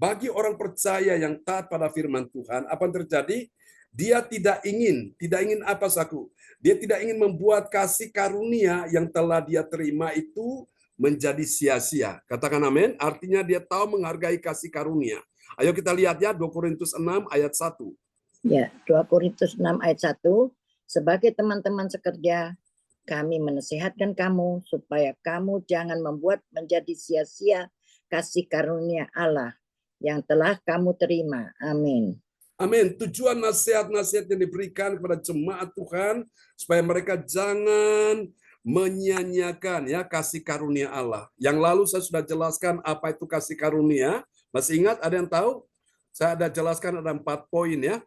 Bagi orang percaya yang taat pada firman Tuhan, apa yang terjadi? Dia tidak ingin apa, saudaraku? Dia tidak ingin membuat kasih karunia yang telah dia terima itu menjadi sia-sia. Katakan amin. Artinya dia tahu menghargai kasih karunia. Ayo kita lihat, ya, 2 Korintus 6 ayat 1. Ya, 2 Korintus 6 ayat 1. Sebagai teman-teman sekerja, kami menasihatkan kamu supaya kamu jangan membuat menjadi sia-sia kasih karunia Allah yang telah kamu terima. Amin. Amin. Tujuan nasihat-nasihat yang diberikan kepada jemaat Tuhan supaya mereka jangan menyia-nyiakan, ya, kasih karunia Allah. Yang lalu saya sudah jelaskan apa itu kasih karunia. Masih ingat? Ada yang tahu? Saya ada jelaskan ada 4 poin, ya.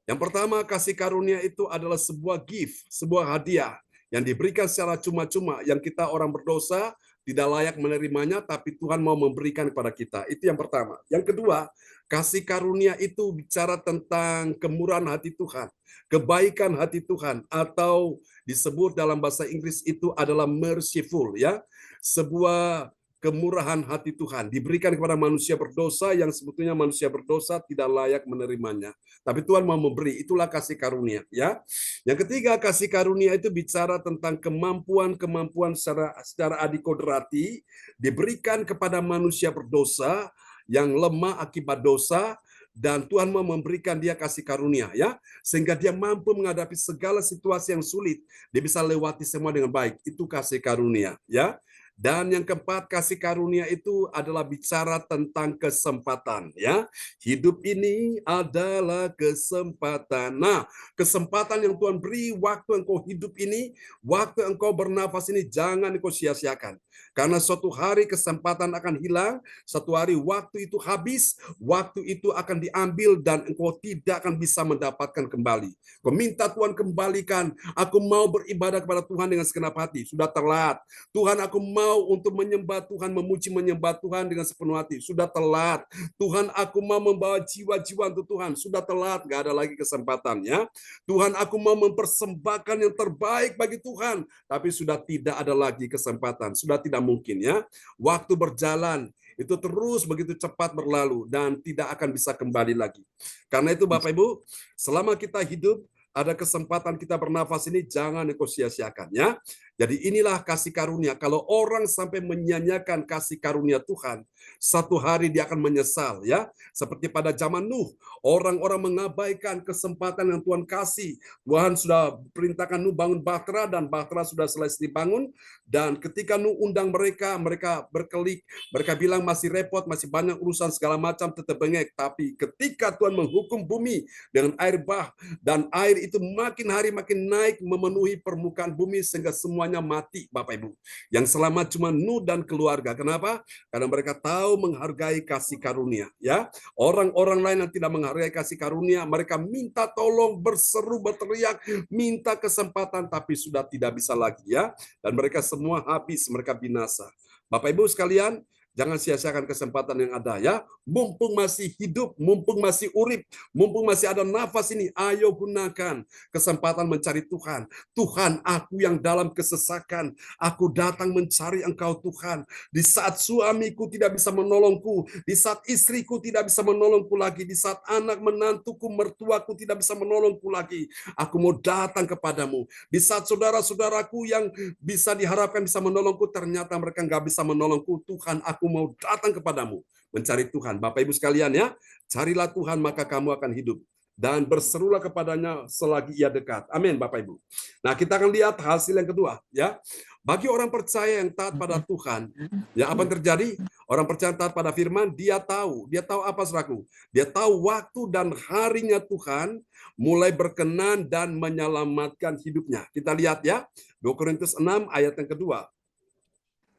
Yang pertama, kasih karunia itu adalah sebuah gift, sebuah hadiah yang diberikan secara cuma-cuma, yang kita orang berdosa tidak layak menerimanya, tapi Tuhan mau memberikan kepada kita. Itu yang pertama. Yang kedua, kasih karunia itu bicara tentang kemurahan hati Tuhan, kebaikan hati Tuhan, atau disebut dalam bahasa Inggris itu adalah merciful, ya. Sebuah kemurahan hati Tuhan diberikan kepada manusia berdosa yang sebetulnya manusia berdosa tidak layak menerimanya. Tapi Tuhan mau memberi, itulah kasih karunia, ya. Yang ketiga, kasih karunia itu bicara tentang kemampuan-kemampuan secara adikodrati diberikan kepada manusia berdosa yang lemah akibat dosa, dan Tuhan mau memberikan dia kasih karunia, ya, sehingga dia mampu menghadapi segala situasi yang sulit. Dia bisa lewati semua dengan baik. Itu kasih karunia, ya. Dan yang keempat, kasih karunia itu adalah bicara tentang kesempatan, ya. Hidup ini adalah kesempatan. Nah, kesempatan yang Tuhan beri waktu engkau hidup ini, waktu engkau bernafas ini, jangan engkau sia-siakan. Karena suatu hari kesempatan akan hilang, suatu hari waktu itu habis, waktu itu akan diambil dan engkau tidak akan bisa mendapatkan kembali. Kau minta Tuhan kembalikan, aku mau beribadah kepada Tuhan dengan segenap hati, sudah telat. Tuhan, aku mau untuk menyembah Tuhan, memuji menyembah Tuhan dengan sepenuh hati, sudah telat. Tuhan, aku mau membawa jiwa-jiwa untuk Tuhan, sudah telat, gak ada lagi kesempatannya. Tuhan, aku mau mempersembahkan yang terbaik bagi Tuhan, tapi sudah tidak ada lagi kesempatan, sudah tidak mungkin, ya. Waktu berjalan itu terus begitu cepat berlalu dan tidak akan bisa kembali lagi. Karena itu Bapak Ibu, selama kita hidup, ada kesempatan kita bernafas ini, jangan engkau sia-siakan, ya. Jadi inilah kasih karunia. Kalau orang sampai menyia-nyiakan kasih karunia Tuhan, satu hari dia akan menyesal, ya. Seperti pada zaman Nuh, orang-orang mengabaikan kesempatan yang Tuhan kasih. Tuhan sudah perintahkan Nuh bangun bahtera, dan bahtera sudah selesai dibangun. Dan ketika Nuh undang mereka, mereka berkelik, mereka bilang masih repot, masih banyak urusan segala macam, tetap bengek. Tapi ketika Tuhan menghukum bumi dengan air bah, dan air itu makin hari makin naik memenuhi permukaan bumi sehingga semuanya mati, Bapak Ibu. Yang selamat cuma Nuh dan keluarga. Kenapa? Karena mereka tahu menghargai kasih karunia, ya. Orang-orang lain yang tidak menghargai kasih karunia, mereka minta tolong, berseru, berteriak, minta kesempatan, tapi sudah tidak bisa lagi, ya. Dan mereka semua habis, mereka binasa. Bapak Ibu sekalian, jangan sia-siakan kesempatan yang ada, ya. Mumpung masih hidup, mumpung masih urip, mumpung masih ada nafas ini, ayo gunakan kesempatan mencari Tuhan. Tuhan, aku yang dalam kesesakan, aku datang mencari Engkau Tuhan. Di saat suamiku tidak bisa menolongku, di saat istriku tidak bisa menolongku lagi, di saat anak menantuku, mertuaku tidak bisa menolongku lagi, aku mau datang kepadamu. Di saat saudara-saudaraku yang bisa diharapkan bisa menolongku, ternyata mereka nggak bisa menolongku, Tuhan, aku mau datang kepadamu, mencari Tuhan. Bapak Ibu sekalian, ya, carilah Tuhan maka kamu akan hidup, dan berserulah kepadanya selagi ia dekat. Amin, Bapak Ibu. Nah, kita akan lihat hasil yang kedua, ya. Bagi orang percaya yang taat pada Tuhan, ya, apa yang terjadi? Orang percaya yang taat pada firman, dia tahu apa, saudaraku? Dia tahu waktu dan harinya Tuhan mulai berkenan dan menyelamatkan hidupnya. Kita lihat, ya, 2 Korintus 6 ayat yang kedua.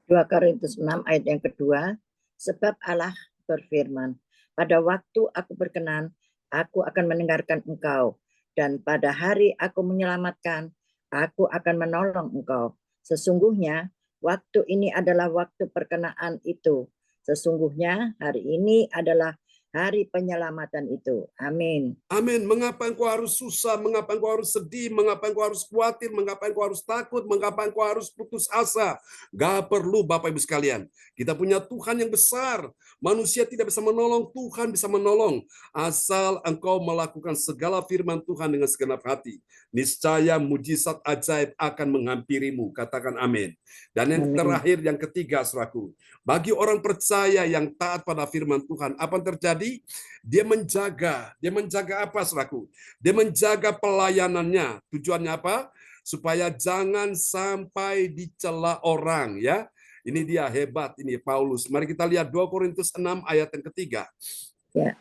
2 Korintus 6 ayat yang kedua, sebab Allah berfirman, pada waktu aku berkenan, aku akan mendengarkan engkau, dan pada hari aku menyelamatkan, aku akan menolong engkau. Sesungguhnya waktu ini adalah waktu perkenaan itu. Sesungguhnya hari ini adalah hari penyelamatan itu. Amin. Amin. Mengapa engkau harus susah? Mengapa engkau harus sedih? Mengapa engkau harus khawatir? Mengapa engkau harus takut? Mengapa engkau harus putus asa? Gak perlu, Bapak Ibu sekalian. Kita punya Tuhan yang besar. Manusia tidak bisa menolong, Tuhan bisa menolong. Asal engkau melakukan segala firman Tuhan dengan segenap hati. Niscaya mujizat ajaib akan menghampirimu. Katakan amin. Dan yang terakhir, yang ketiga, saudaraku. Bagi orang percaya yang taat pada firman Tuhan, apa yang terjadi? Dia menjaga apa, saudaraku? Dia menjaga pelayanannya. Tujuannya apa? Supaya jangan sampai dicela orang, ya. Ini dia hebat ini Paulus. Mari kita lihat 2 Korintus 6 ayat yang ketiga. Ya.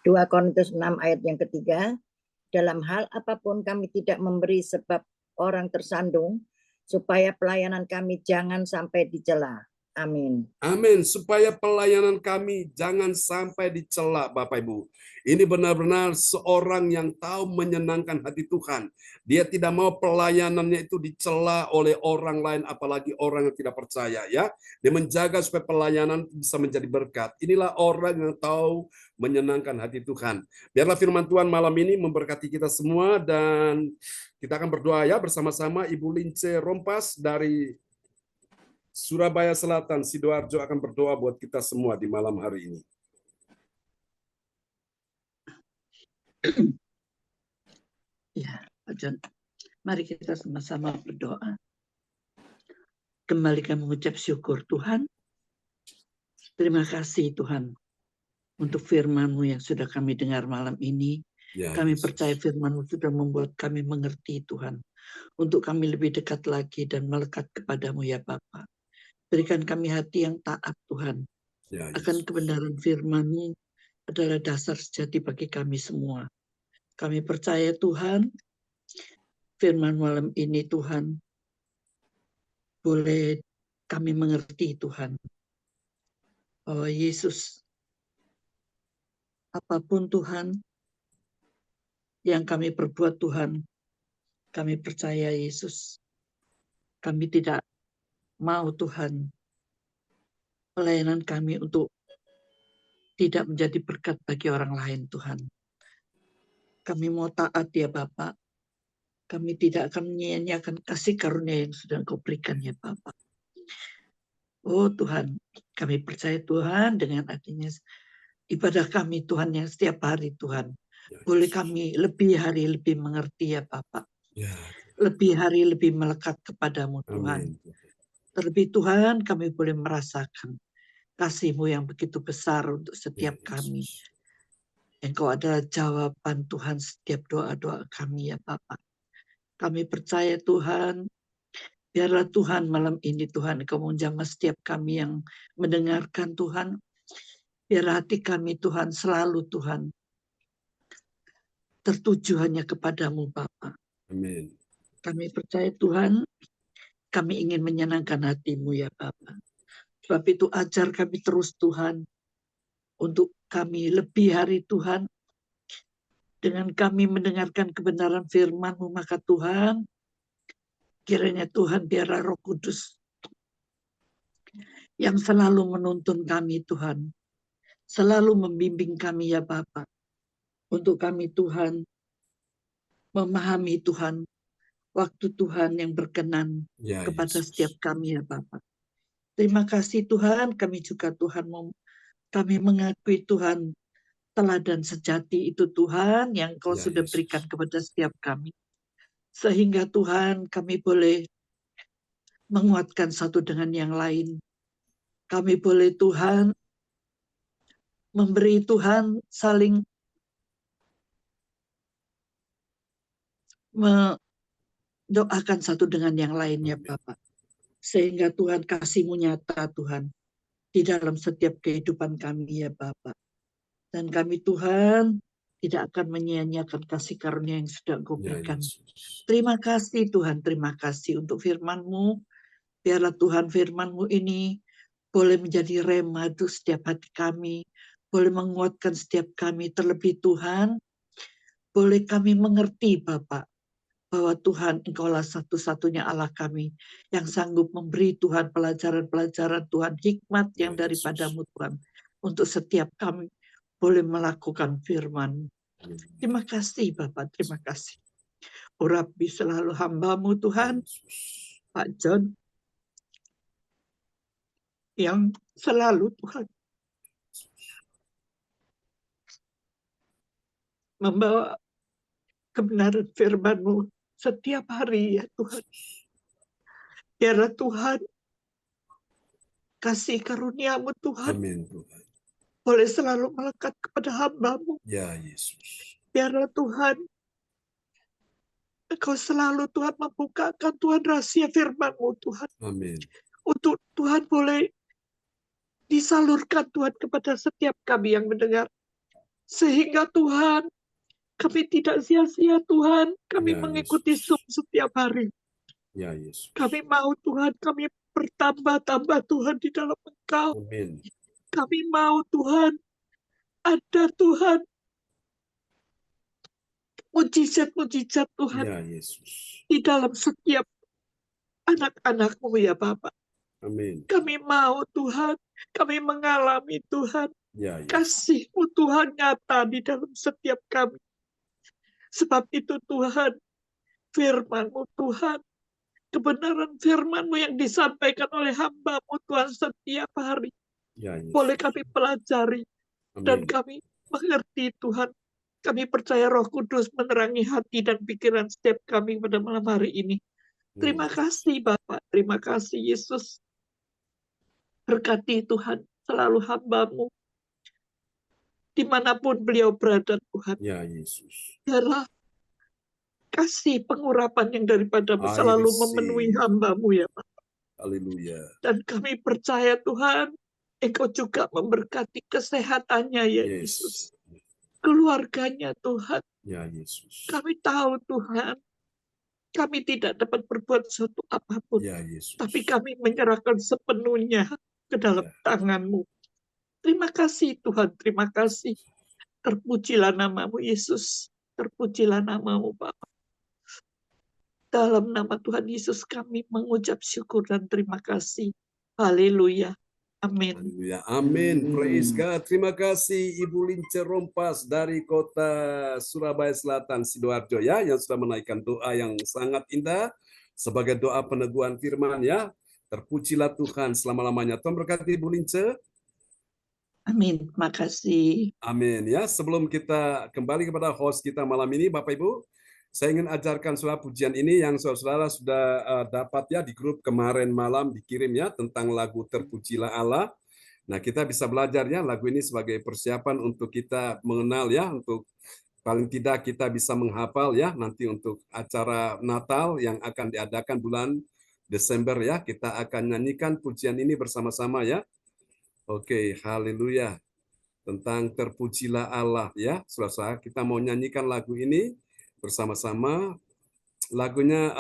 2 Korintus 6 ayat yang ketiga, dalam hal apapun kami tidak memberi sebab orang tersandung, supaya pelayanan kami jangan sampai dicela. Amin. Amin. Supaya pelayanan kami jangan sampai dicela, Bapak Ibu. Ini benar-benar seorang yang tahu menyenangkan hati Tuhan. Dia tidak mau pelayanannya itu dicela oleh orang lain, apalagi orang yang tidak percaya, ya. Dia menjaga supaya pelayanan bisa menjadi berkat. Inilah orang yang tahu menyenangkan hati Tuhan. Biarlah firman Tuhan malam ini memberkati kita semua, dan kita akan berdoa, ya, bersama-sama. Ibu Lince Rompas dari Surabaya Selatan, Sidoarjo akan berdoa buat kita semua di malam hari ini. Ya, Pak John. Mari kita sama-sama berdoa. Kembali kami mengucap syukur Tuhan. Terima kasih Tuhan untuk firman-Mu yang sudah kami dengar malam ini. Ya, Kami Yesus. percaya firman-Mu sudah membuat kami mengerti Tuhan. Untuk kami lebih dekat lagi dan melekat kepadamu ya Bapa. Berikan kami hati yang taat Tuhan. Ya, Akan Yesus. kebenaran firman-Mu adalah dasar sejati bagi kami semua. Kami percaya Tuhan, firman malam ini Tuhan, boleh kami mengerti Tuhan, bahwa Yesus, apapun Tuhan, yang kami perbuat Tuhan, kami percaya Yesus. Kami tidak mau Tuhan, pelayanan kami untuk tidak menjadi berkat bagi orang lain Tuhan. Kami mau taat ya Bapak. Kami tidak akan menyia-nyiakan kasih karunia yang sudah Engkau berikan ya Bapak. Oh Tuhan, kami percaya Tuhan dengan adanya ibadah kami Tuhan yang setiap hari Tuhan. Ya, Boleh Yesus. kami lebih hari lebih mengerti ya Bapak. Ya, Lebih hari lebih melekat kepadamu Tuhan. amin. Terlebih Tuhan kami boleh merasakan kasih-Mu yang begitu besar untuk Ya, setiap kami. Yesus. Engkau adalah jawaban Tuhan setiap doa-doa kami ya Bapak. Kami percaya Tuhan, biarlah Tuhan malam ini Tuhan Engkau menjamah setiap kami yang mendengarkan Tuhan. Biar hati kami Tuhan selalu Tuhan tertuju hanya kepadamu Bapa. Amin. Kami percaya Tuhan, kami ingin menyenangkan hatimu ya Bapa. Sebab itu ajar kami terus Tuhan, untuk kami lebih hari Tuhan, dengan kami mendengarkan kebenaran firman-Mu, maka Tuhan, kiranya Tuhan biarlah Roh Kudus yang selalu menuntun kami Tuhan, selalu membimbing kami ya Bapa, untuk kami Tuhan memahami Tuhan, waktu Tuhan yang berkenan Ya, kepada Yesus. setiap kami ya Bapa. Terima kasih Tuhan, kami juga Tuhan kami mengakui Tuhan teladan sejati itu Tuhan yang Kau Ya, sudah Yesus. berikan kepada setiap kami. Sehingga Tuhan kami boleh menguatkan satu dengan yang lain. Kami boleh Tuhan memberi Tuhan saling mendoakan satu dengan yang lainnya Amin. Bapak. Sehingga Tuhan kasih-Mu nyata Tuhan di dalam setiap kehidupan kami ya Bapak. Dan kami Tuhan tidak akan menyia-nyiakan kasih karunia yang sudah Engkau Ya, berikan. Yesus. Terima kasih Tuhan, terima kasih untuk firman-Mu. Biarlah Tuhan firman-Mu ini boleh menjadi rema untuk setiap hati kami, boleh menguatkan setiap kami, terlebih Tuhan, boleh kami mengerti Bapak, bahwa Tuhan Engkaulah satu-satunya Allah kami, yang sanggup memberi Tuhan pelajaran-pelajaran Tuhan, hikmat Ya, yang Yesus. daripada-Mu Tuhan, untuk setiap kami boleh melakukan firman. Amin. Terima kasih Bapak, terima kasih. Rabbi selalu hamba-Mu Ya, Tuhan, Yesus. Pak John, yang selalu Tuhan membawa kebenaran firman-Mu setiap hari ya Tuhan. Biarlah Tuhan kasih karunia-Mu Tuhan Amin, Tuhan. boleh selalu melekat kepada hamba-Mu. Ya, Yesus. Biarlah Tuhan Engkau selalu Tuhan membukakan Tuhan rahasia firman-Mu Tuhan. Amin. Untuk Tuhan boleh disalurkan Tuhan kepada setiap kami yang mendengar. Sehingga Tuhan kami tidak sia-sia Tuhan. Kami Ya, mengikuti Yesus. Zoom setiap hari. Ya, Yesus. Kami mau Tuhan, kami bertambah-tambah Tuhan di dalam Engkau. Amin. Kami mau Tuhan, ada Tuhan, mujizat-mujizat Tuhan Ya, Yesus. di dalam setiap anak-anak-Mu ya Bapak. Amin. Kami mau Tuhan, kami mengalami Tuhan, Ya, Yesus. kasih-Mu Tuhan nyata di dalam setiap kami. Sebab itu Tuhan, firman-Mu Tuhan, kebenaran firman-Mu yang disampaikan oleh hamba-Mu Tuhan setiap hari. Ya, Yesus. Boleh kami pelajari dan Amin. kami mengerti Tuhan. Kami percaya Roh Kudus menerangi hati dan pikiran setiap kami pada malam hari ini. Terima kasih Bapak, terima kasih Yesus. Berkati Tuhan selalu hamba-Mu, dimanapun beliau berada Tuhan. Ya, Yesus. Biarlah kasih pengurapan yang daripada-Mu I selalu receive. memenuhi hamba-Mu ya Bapak. Haleluya. Dan kami percaya Tuhan, Engkau juga memberkati kesehatannya ya Yesus. Yes. Keluarganya Tuhan. Ya, Yesus. Kami tahu Tuhan, kami tidak dapat berbuat sesuatu apapun. Ya, Yesus. Tapi kami menyerahkan sepenuhnya ke dalam Ya. tangan-Mu. Terima kasih Tuhan, terima kasih. Terpujilah nama-Mu Yesus. Terpujilah nama-Mu Bapa. Dalam nama Tuhan Yesus kami mengucap syukur dan terima kasih. Haleluya. Amin. Haleluya. Amin. Praise God. Terima kasih Ibu Lince Rompas dari kota Surabaya Selatan, Sidoarjo ya, yang sudah menaikkan doa yang sangat indah sebagai doa peneguhan firman ya. Terpujilah Tuhan selama-lamanya. Tuhan berkati Ibu Lince. Amin. Terima kasih. Amin ya. Sebelum kita kembali kepada host kita malam ini, Bapak Ibu, saya ingin ajarkan saudara pujian ini yang saudara sudah dapat ya di grup kemarin malam dikirim ya tentang lagu Terpujilah Allah. Nah, kita bisa belajar ya lagu ini sebagai persiapan untuk kita mengenal ya, untuk paling tidak kita bisa menghafal ya nanti untuk acara Natal yang akan diadakan bulan Desember ya. Kita akan nyanyikan pujian ini bersama-sama ya. Oke, haleluya. tentang terpujilah Allah ya. Saudara, kita mau nyanyikan lagu ini bersama-sama. Lagunya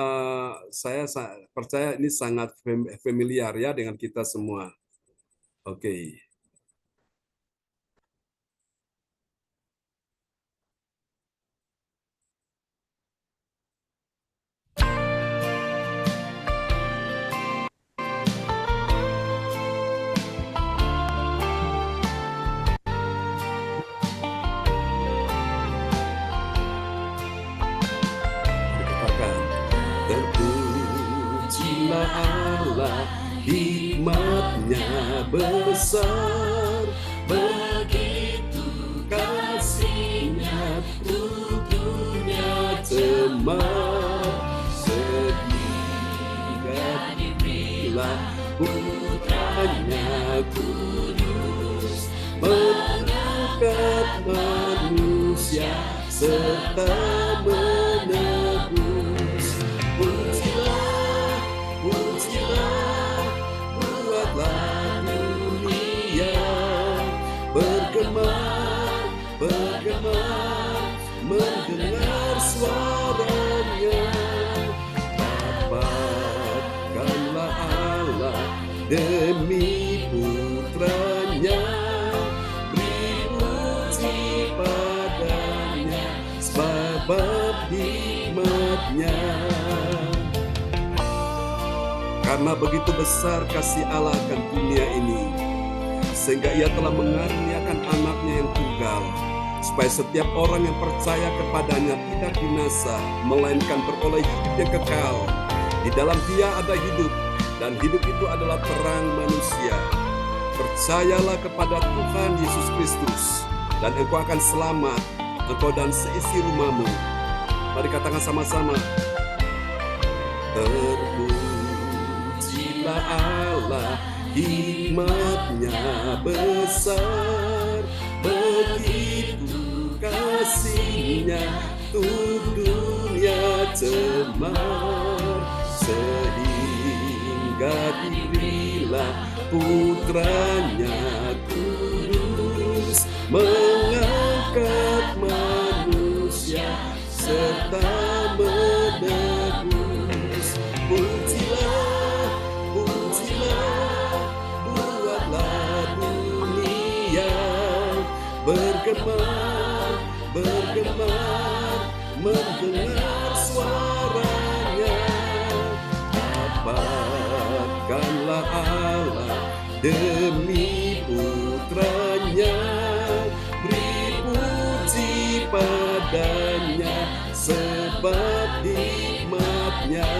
saya percaya ini sangat familiar ya dengan kita semua. Oke. Terpujilah Allah, hikmat-Nya besar, begitu kasih-Nya untuk dunia cemar, sehingga diberilah Putra-Nya kudus, mengangkat manusia serta menebus. Pujilah, pujilah, buatlah dunia bergemar, bergemar, mendengar suaranya. Dapatkanlah Allah demi Putra-Nya, beri puji padanya sebab hikmat-Nya. Karena begitu besar kasih Allah akan dunia ini, sehingga Ia telah mengaruniakan anak-Nya yang tunggal, supaya setiap orang yang percaya kepadanya tidak binasa, melainkan beroleh hidup yang kekal. Di dalam Dia ada hidup, dan hidup itu adalah terang manusia. Percayalah kepada Tuhan Yesus Kristus, dan engkau akan selamat, engkau dan seisi rumahmu. Mari katakan sama-sama. Terpujilah Allah, hikmat-Nya besar, begitu kasih-Nya untuk dunia cemar, sehingga diberilah Putra-Nya kudus, mengangkat manusia serta menebus. Pujilah, pujilah, buatlah dunia bergemar, bergemar, mendengar suaranya. Dapatkanlah Allah demi Putra-Nya, beri puji padanya sebab hikmat-Nya,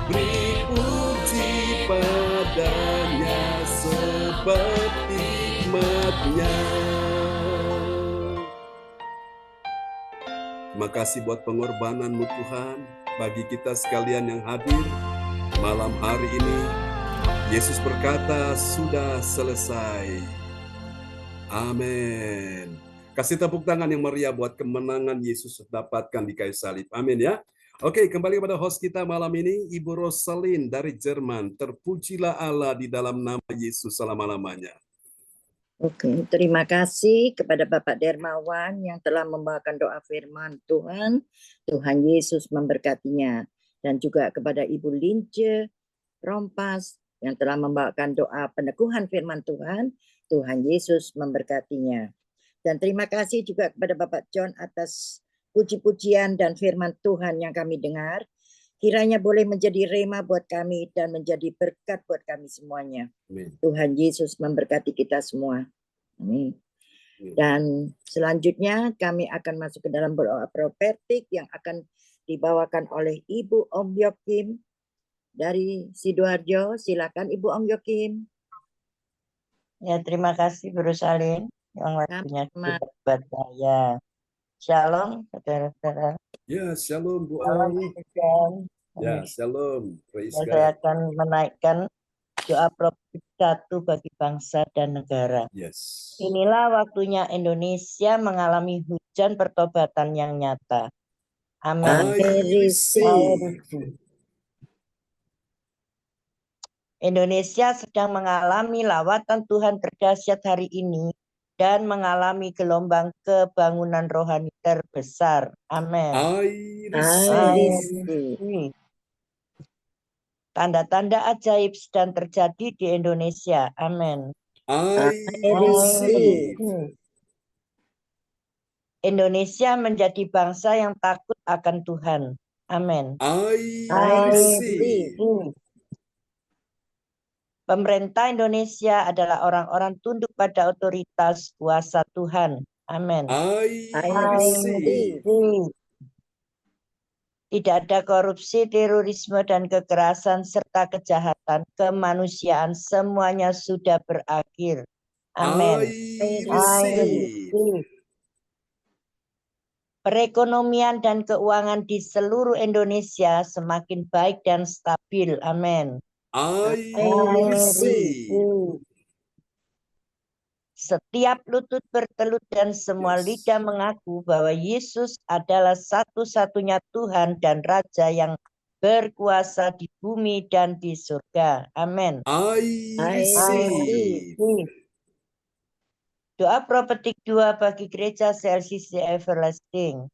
beri puji padanya sebab hikmat-Nya. Terima kasih buat pengorbananmu Tuhan, bagi kita sekalian yang hadir malam hari ini. Yesus berkata, sudah selesai. Amin. Kasih tepuk tangan yang meriah buat kemenangan Yesus dapatkan di kayu salib. Amin ya. Oke, kembali kepada host kita malam ini, Ibu Rosalin dari Jerman. Terpujilah Allah di dalam nama Yesus selama-lamanya. Oke, terima kasih kepada Bapak Dermawan yang telah membawakan doa firman Tuhan. Tuhan Yesus memberkatinya. Dan juga kepada Ibu Lince Rompas yang telah membawakan doa peneguhan firman Tuhan. Tuhan Yesus memberkatinya. Dan terima kasih juga kepada Bapak John atas puji-pujian dan firman Tuhan yang kami dengar. Kiranya boleh menjadi rema buat kami dan menjadi berkat buat kami semuanya. Amin. Tuhan Yesus memberkati kita semua. Amin. Dan selanjutnya kami akan masuk ke dalam doa profetik yang akan dibawakan oleh Ibu Om Yokim dari Sidoarjo. Silakan Ibu Om Yokim. Ya, terima kasih Bu Rosalin yang waktunya buat saya. Shalom, saudara-saudara. Ya, shalom Bu Shalom, Om. Ya, shalom. Praise God. Saya akan menaikkan doa profetik 1 bagi bangsa dan negara. Yes. Inilah waktunya Indonesia mengalami hujan pertobatan yang nyata. Amin. I receive. Indonesia sedang mengalami lawatan Tuhan terdahsyat hari ini dan mengalami gelombang kebangunan rohani terbesar. Amin. I I receive. receive. Tanda-tanda ajaib sedang terjadi di Indonesia. Amin. I I receive. Indonesia menjadi bangsa yang takut akan Tuhan. Amin. I I receive. Pemerintah Indonesia adalah orang-orang tunduk pada otoritas kuasa Tuhan. Amin. I I receive. Tidak ada korupsi, terorisme, dan kekerasan, serta kejahatan kemanusiaan. Semuanya sudah berakhir. Amin. I receive. Perekonomian dan keuangan di seluruh Indonesia semakin baik dan stabil. Amin. I receive. Setiap lutut bertelut dan semua Yes. lidah mengaku bahwa Yesus adalah satu-satunya Tuhan dan Raja yang berkuasa di bumi dan di surga. Amin. I receive. Doa profetik 2 bagi gereja CLCC Everlasting.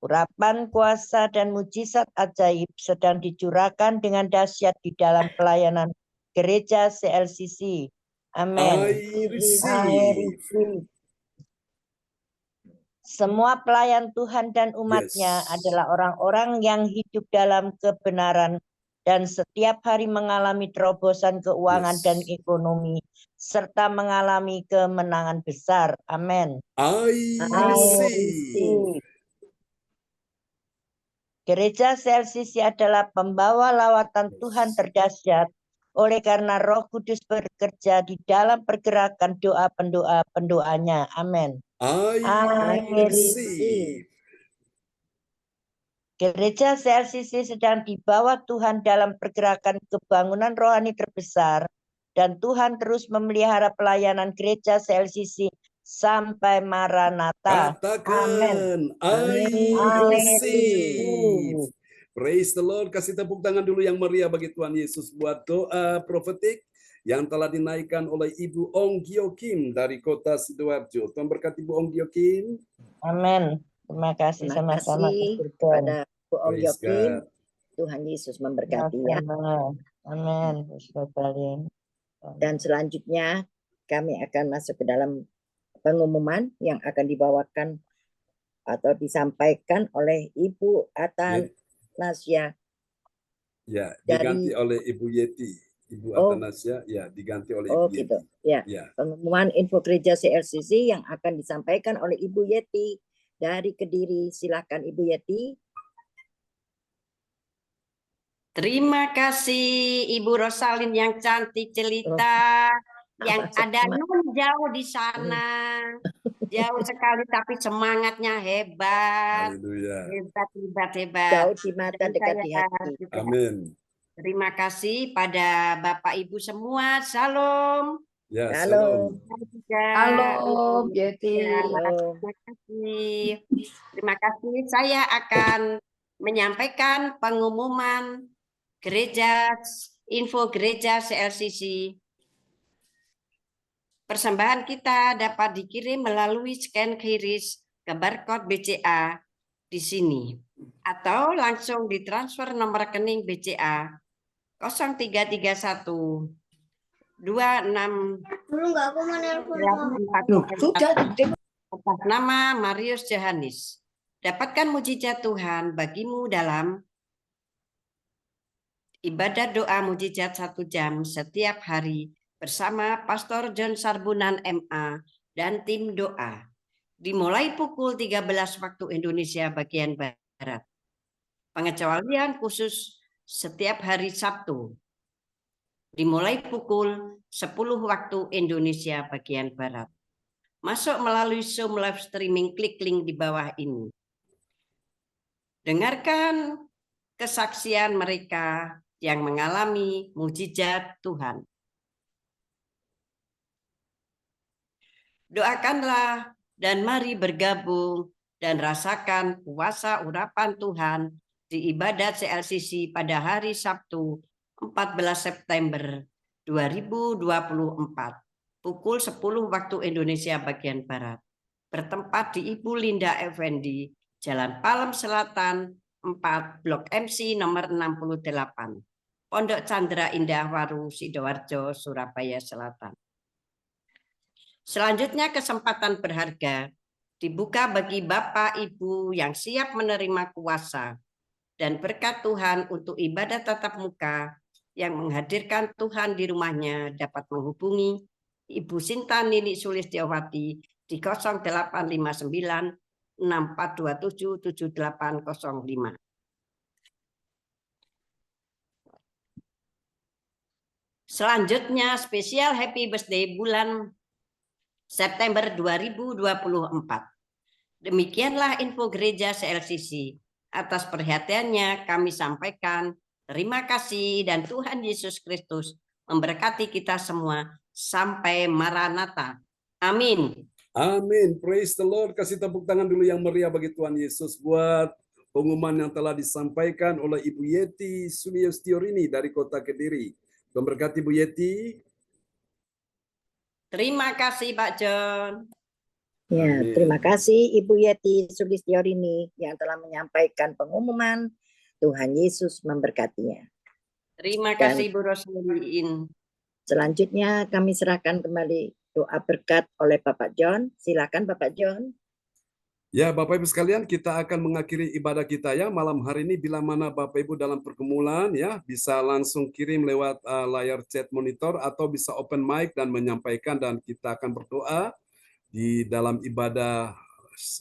Urapan kuasa dan mujizat ajaib sedang dicurahkan dengan dahsyat di dalam pelayanan gereja CLCC. Amin. I receive. Semua pelayan Tuhan dan umatnya Yes. adalah orang-orang yang hidup dalam kebenaran dan setiap hari mengalami terobosan keuangan Yes. dan ekonomi serta mengalami kemenangan besar. Amin. I receive. Gereja CLCC adalah pembawa lawatan Tuhan terdahsyat oleh karena Roh Kudus bekerja di dalam pergerakan doa pendoanya. Amin. I receive. Gereja CLCC sedang dibawa Tuhan dalam pergerakan kebangunan rohani terbesar dan Tuhan terus memelihara pelayanan gereja CLCC sampai Maranatha. Katakan, I receive. Praise the Lord. Kasih tepuk tangan dulu yang meriah bagi Tuhan Yesus buat doa profetik yang telah dinaikkan oleh Ibu Ong Gio Kim dari kota Sidoarjo. Tuhan berkati Ibu Ong Gio Kim. Amin. Terima kasih Terima sama-sama. kasih pada Bu Ong Praise Yokim. God. Tuhan Yesus memberkati ya. Amin. Dan selanjutnya kami akan masuk ke dalam pengumuman yang akan dibawakan atau disampaikan oleh Ibu Atanasia. Ya, Dari- diganti oleh Ibu Yeti. Ibu Oh. Atanasia, ya, diganti oleh Oh Ibu gitu, Yeti. ya. Ya. Pengumuman info gereja CLCC yang akan disampaikan oleh Ibu Yeti dari Kediri. Silakan Ibu Yeti. Terima kasih Ibu Rosalin yang cantik cerita, yang ada Nun jauh di sana, jauh sekali tapi semangatnya hebat, Haleluya. hebat. Jauh di mata, Dan dekat saya di hati. juga Amin. terima kasih pada Bapak Ibu semua, Shalom. Ya, Halo. shalom. Halo, Yeti. Halo. Terima kasih. Terima kasih. Saya akan menyampaikan pengumuman info gereja CLCC. Persembahan kita dapat dikirim melalui scan QRIS ke barcode BCA di sini atau langsung ditransfer nomor rekening BCA 0331 26 Sudah. atas nama Marius Johannes. Dapatkan mujizat Tuhan bagimu dalam ibadat doa mujizat 1 jam setiap hari bersama Pastor John Sarbunan MA dan tim doa. Dimulai pukul 13 waktu Indonesia bagian Barat. Pengecualian khusus setiap hari Sabtu. Dimulai pukul 10 waktu Indonesia bagian Barat. Masuk melalui Zoom live streaming, klik link di bawah ini. Dengarkan kesaksian mereka yang mengalami mujizat Tuhan. Doakanlah dan mari bergabung dan rasakan kuasa urapan Tuhan di ibadat CLCC pada hari Sabtu 14 September 2024. pukul 10 waktu Indonesia bagian Barat. Bertempat di Ibu Linda Effendi, Jalan Palem Selatan 4, Blok MC nomor 68. Pondok Chandra Indah Waru, Sidoarjo, Surabaya Selatan. Selanjutnya kesempatan berharga dibuka bagi Bapak Ibu yang siap menerima kuasa dan berkat Tuhan untuk ibadah tatap muka yang menghadirkan Tuhan di rumahnya dapat menghubungi Ibu Sinta Nini Sulistiawati di 0859 6427 7805. Selanjutnya spesial Happy Birthday bulan September 2024. Demikianlah info gereja CLCC. Atas perhatiannya kami sampaikan terima kasih dan Tuhan Yesus Kristus memberkati kita semua sampai Maranatha. Amin. Amin. Praise the Lord. Kasih tepuk tangan dulu yang meriah bagi Tuhan Yesus buat pengumuman yang telah disampaikan oleh Ibu Yeti Sulistiorini dari Kota Kediri. Tuhan berkati Bu Yeti. Terima kasih Pak John. Ya, Amin. terima kasih Ibu Yeti Sulistiorini yang telah menyampaikan pengumuman. Tuhan Yesus memberkatinya. Terima kasih Bu Rosalind. Selanjutnya kami serahkan kembali doa berkat oleh Bapak John. Silakan Bapak John. Ya, Bapak Ibu sekalian, kita akan mengakhiri ibadah kita ya malam hari ini. Bila mana Bapak Ibu dalam pergumulan ya, bisa langsung kirim lewat layar chat monitor atau bisa open mic dan menyampaikan, dan kita akan berdoa di dalam ibadah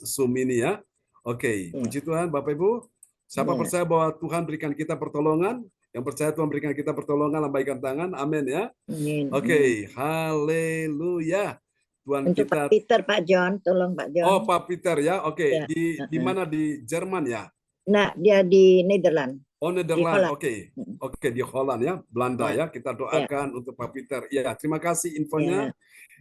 Zoom ini ya. Oke, puji Tuhan Bapak Ibu. Siapa percaya bahwa Tuhan berikan kita pertolongan? Yang percaya Tuhan berikan kita pertolongan, lambaikan tangan. Amin ya. Amin. Oke, haleluya. Tuhan Untuk kita. Pak Peter, Pak John, tolong Pak John. Oh, Pak Peter ya. Oke, Ya. di mana, di Jerman ya? Nah, dia di Nederland. Oh, Nederland. Holland. Oke. Oke, di Holland ya, Belanda ya. Kita doakan untuk Pak Peter. Ya, terima kasih infonya.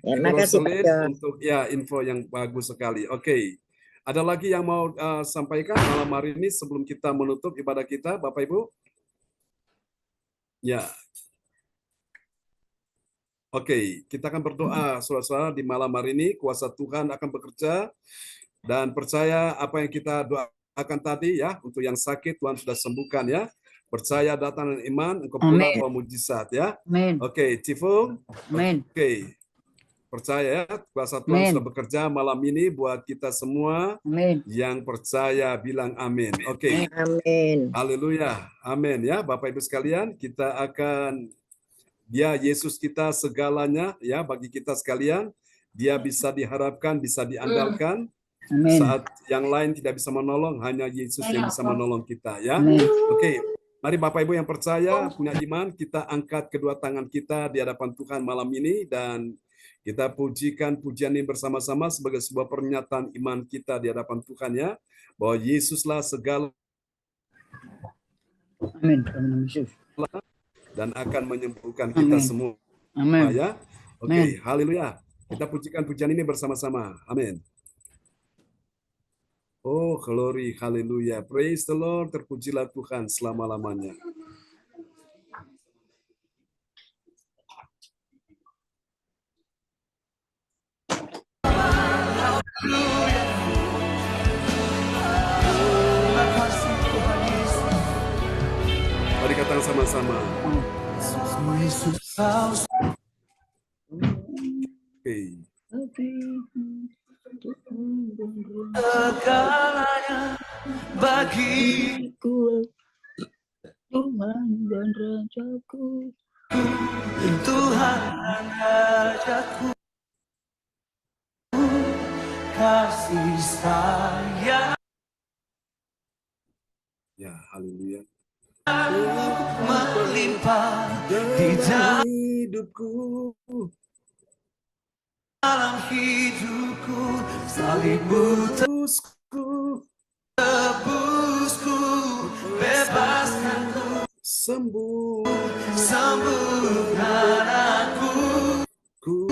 Ya, terima kasih Pak John. Untuk ya info yang bagus sekali. Oke. Ada lagi yang mau sampaikan malam hari ini sebelum kita menutup ibadah kita, Bapak Ibu? Ya. Oke, kita akan berdoa saudara-saudara di malam hari ini. Kuasa Tuhan akan bekerja dan percaya apa yang kita doakan tadi ya, untuk yang sakit Tuhan sudah sembuhkan ya. Percaya, datang dengan iman, engkau pulang bawa mujizat ya. Amin. Oke, Cifung. Amin. Oke. Percaya ya, kuasa Tuhan sudah bekerja malam ini buat kita semua. Amin. Yang percaya bilang amin. Oke. Amin. Haleluya. Amin ya, Bapak Ibu sekalian, kita akan Dia Yesus kita segalanya ya bagi kita sekalian. Dia bisa diharapkan, bisa diandalkan. Amin. Saat yang lain tidak bisa menolong, hanya Yesus yang bisa menolong kita ya. Amin. Oke. Mari Bapak Ibu yang percaya, punya iman, kita angkat kedua tangan kita di hadapan Tuhan malam ini dan kita pujikan pujian ini bersama-sama sebagai sebuah pernyataan iman kita di hadapan Tuhan ya, bahwa Yesuslah segala. Amin. Amin. Yesus. Dan akan menyembuhkan kita semua. Amin. Ya. Oke, haleluya. Kita pujikan pujian ini bersama-sama. Amin. Oh, glory, haleluya. Praise the Lord. Terpujilah Tuhan selama-lamanya. Mari katakan sama-sama. Oke. Segalanya bagiku, Tuhan dan Rajaku. Tuhan dan Rajaku, kasih sayang Ya, haleluya. melimpah Di dalam hidupku. dalam hidupku, salibmu Tebusku, tebusku, bebaskanku, sembuhkan aku. Ku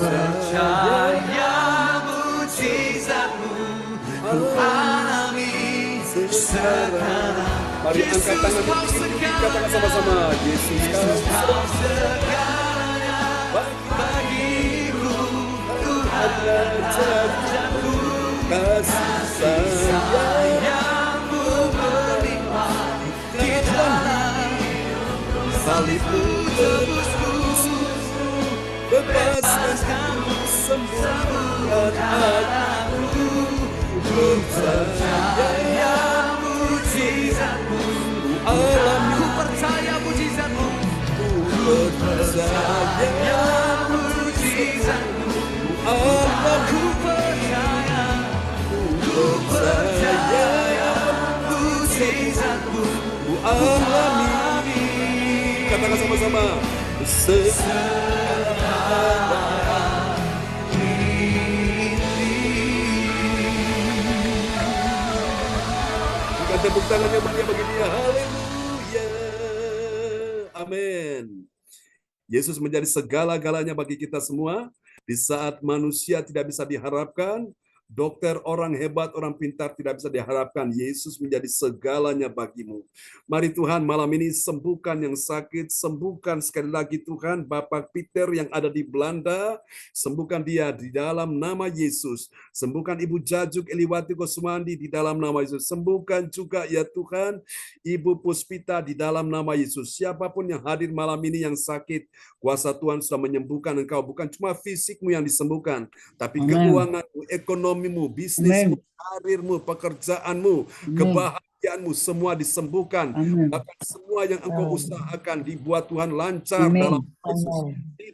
percaya mujizatmu, ku alami sekarang. Mari angkat tangan kita katakan sama-sama. Yesus kau Segalanya bagi Rajaku, kasih sayang sayangmu melimpah di dalam salibmu tebusku, bebaskanku, sembuhkan aku, percaya mujizatmu, alami, ku percaya mujizatmu, percaya mujizatmu, alami, ku percaya mujizatmu, alami. Katakan sama-sama. Bukan tepuk tangan yang mulia bagi dia. Haleluya. Amin. Yesus menjadi segala-galanya bagi kita semua. Di saat manusia tidak bisa diharapkan, dokter, orang hebat, orang pintar tidak bisa diharapkan, Yesus menjadi segalanya bagimu. Mari Tuhan malam ini sembuhkan yang sakit, sembuhkan sekali lagi Tuhan Bapak Peter yang ada di Belanda, sembuhkan dia di dalam nama Yesus. Sembuhkan Ibu Jajuk Eliwati Kosmandi di dalam nama Yesus. Sembuhkan juga ya Tuhan Ibu Puspita di dalam nama Yesus. Siapapun yang hadir malam ini yang sakit, kuasa Tuhan sudah menyembuhkan engkau. Bukan cuma fisikmu yang disembuhkan, tapi Amen. keuanganmu, ekonomimu, bisnismu, karirmu, pekerjaanmu, kebahagiaanmu semua disembuhkan. Amin. Bahkan semua yang engkau usahakan dibuat Tuhan lancar Amin. dalam Yesus.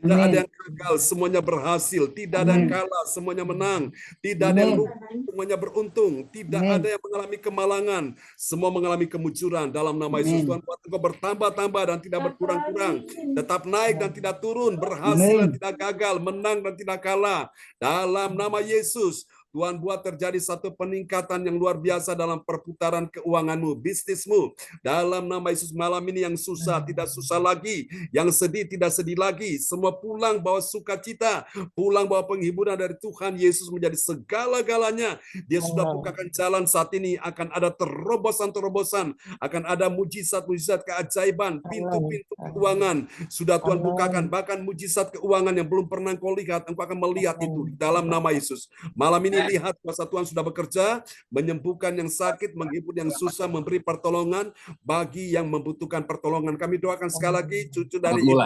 Tidak ada yang gagal, semuanya berhasil. Tidak ada yang kalah, semuanya menang. Tidak ada yang rugi, semuanya beruntung. Tidak ada yang mengalami kemalangan, semua mengalami kemunculan dalam nama Yesus. Tuhan buat engkau bertambah-tambah dan tidak berkurang-kurang. Tetap naik dan tidak turun, berhasil dan tidak gagal, menang dan tidak kalah. Dalam nama Yesus. Tuhan buat terjadi satu peningkatan yang luar biasa dalam perputaran keuanganmu, bisnismu. Dalam nama Yesus malam ini yang susah tidak susah lagi, yang sedih tidak sedih lagi. Semua pulang bawa sukacita, pulang bawa penghiburan dari Tuhan Yesus menjadi segala-galanya. Dia sudah bukakan jalan saat ini, akan ada terobosan-terobosan, akan ada mujizat-mujizat keajaiban, pintu-pintu keuangan. Sudah Tuhan bukakan, bahkan mujizat keuangan yang belum pernah kau lihat, engkau akan melihat itu di dalam nama Yesus. Malam ini lihat kuasa Tuhan sudah bekerja, menyembuhkan yang sakit, menghibur yang susah, memberi pertolongan bagi yang membutuhkan pertolongan. Kami doakan sekali lagi cucu dari Ibu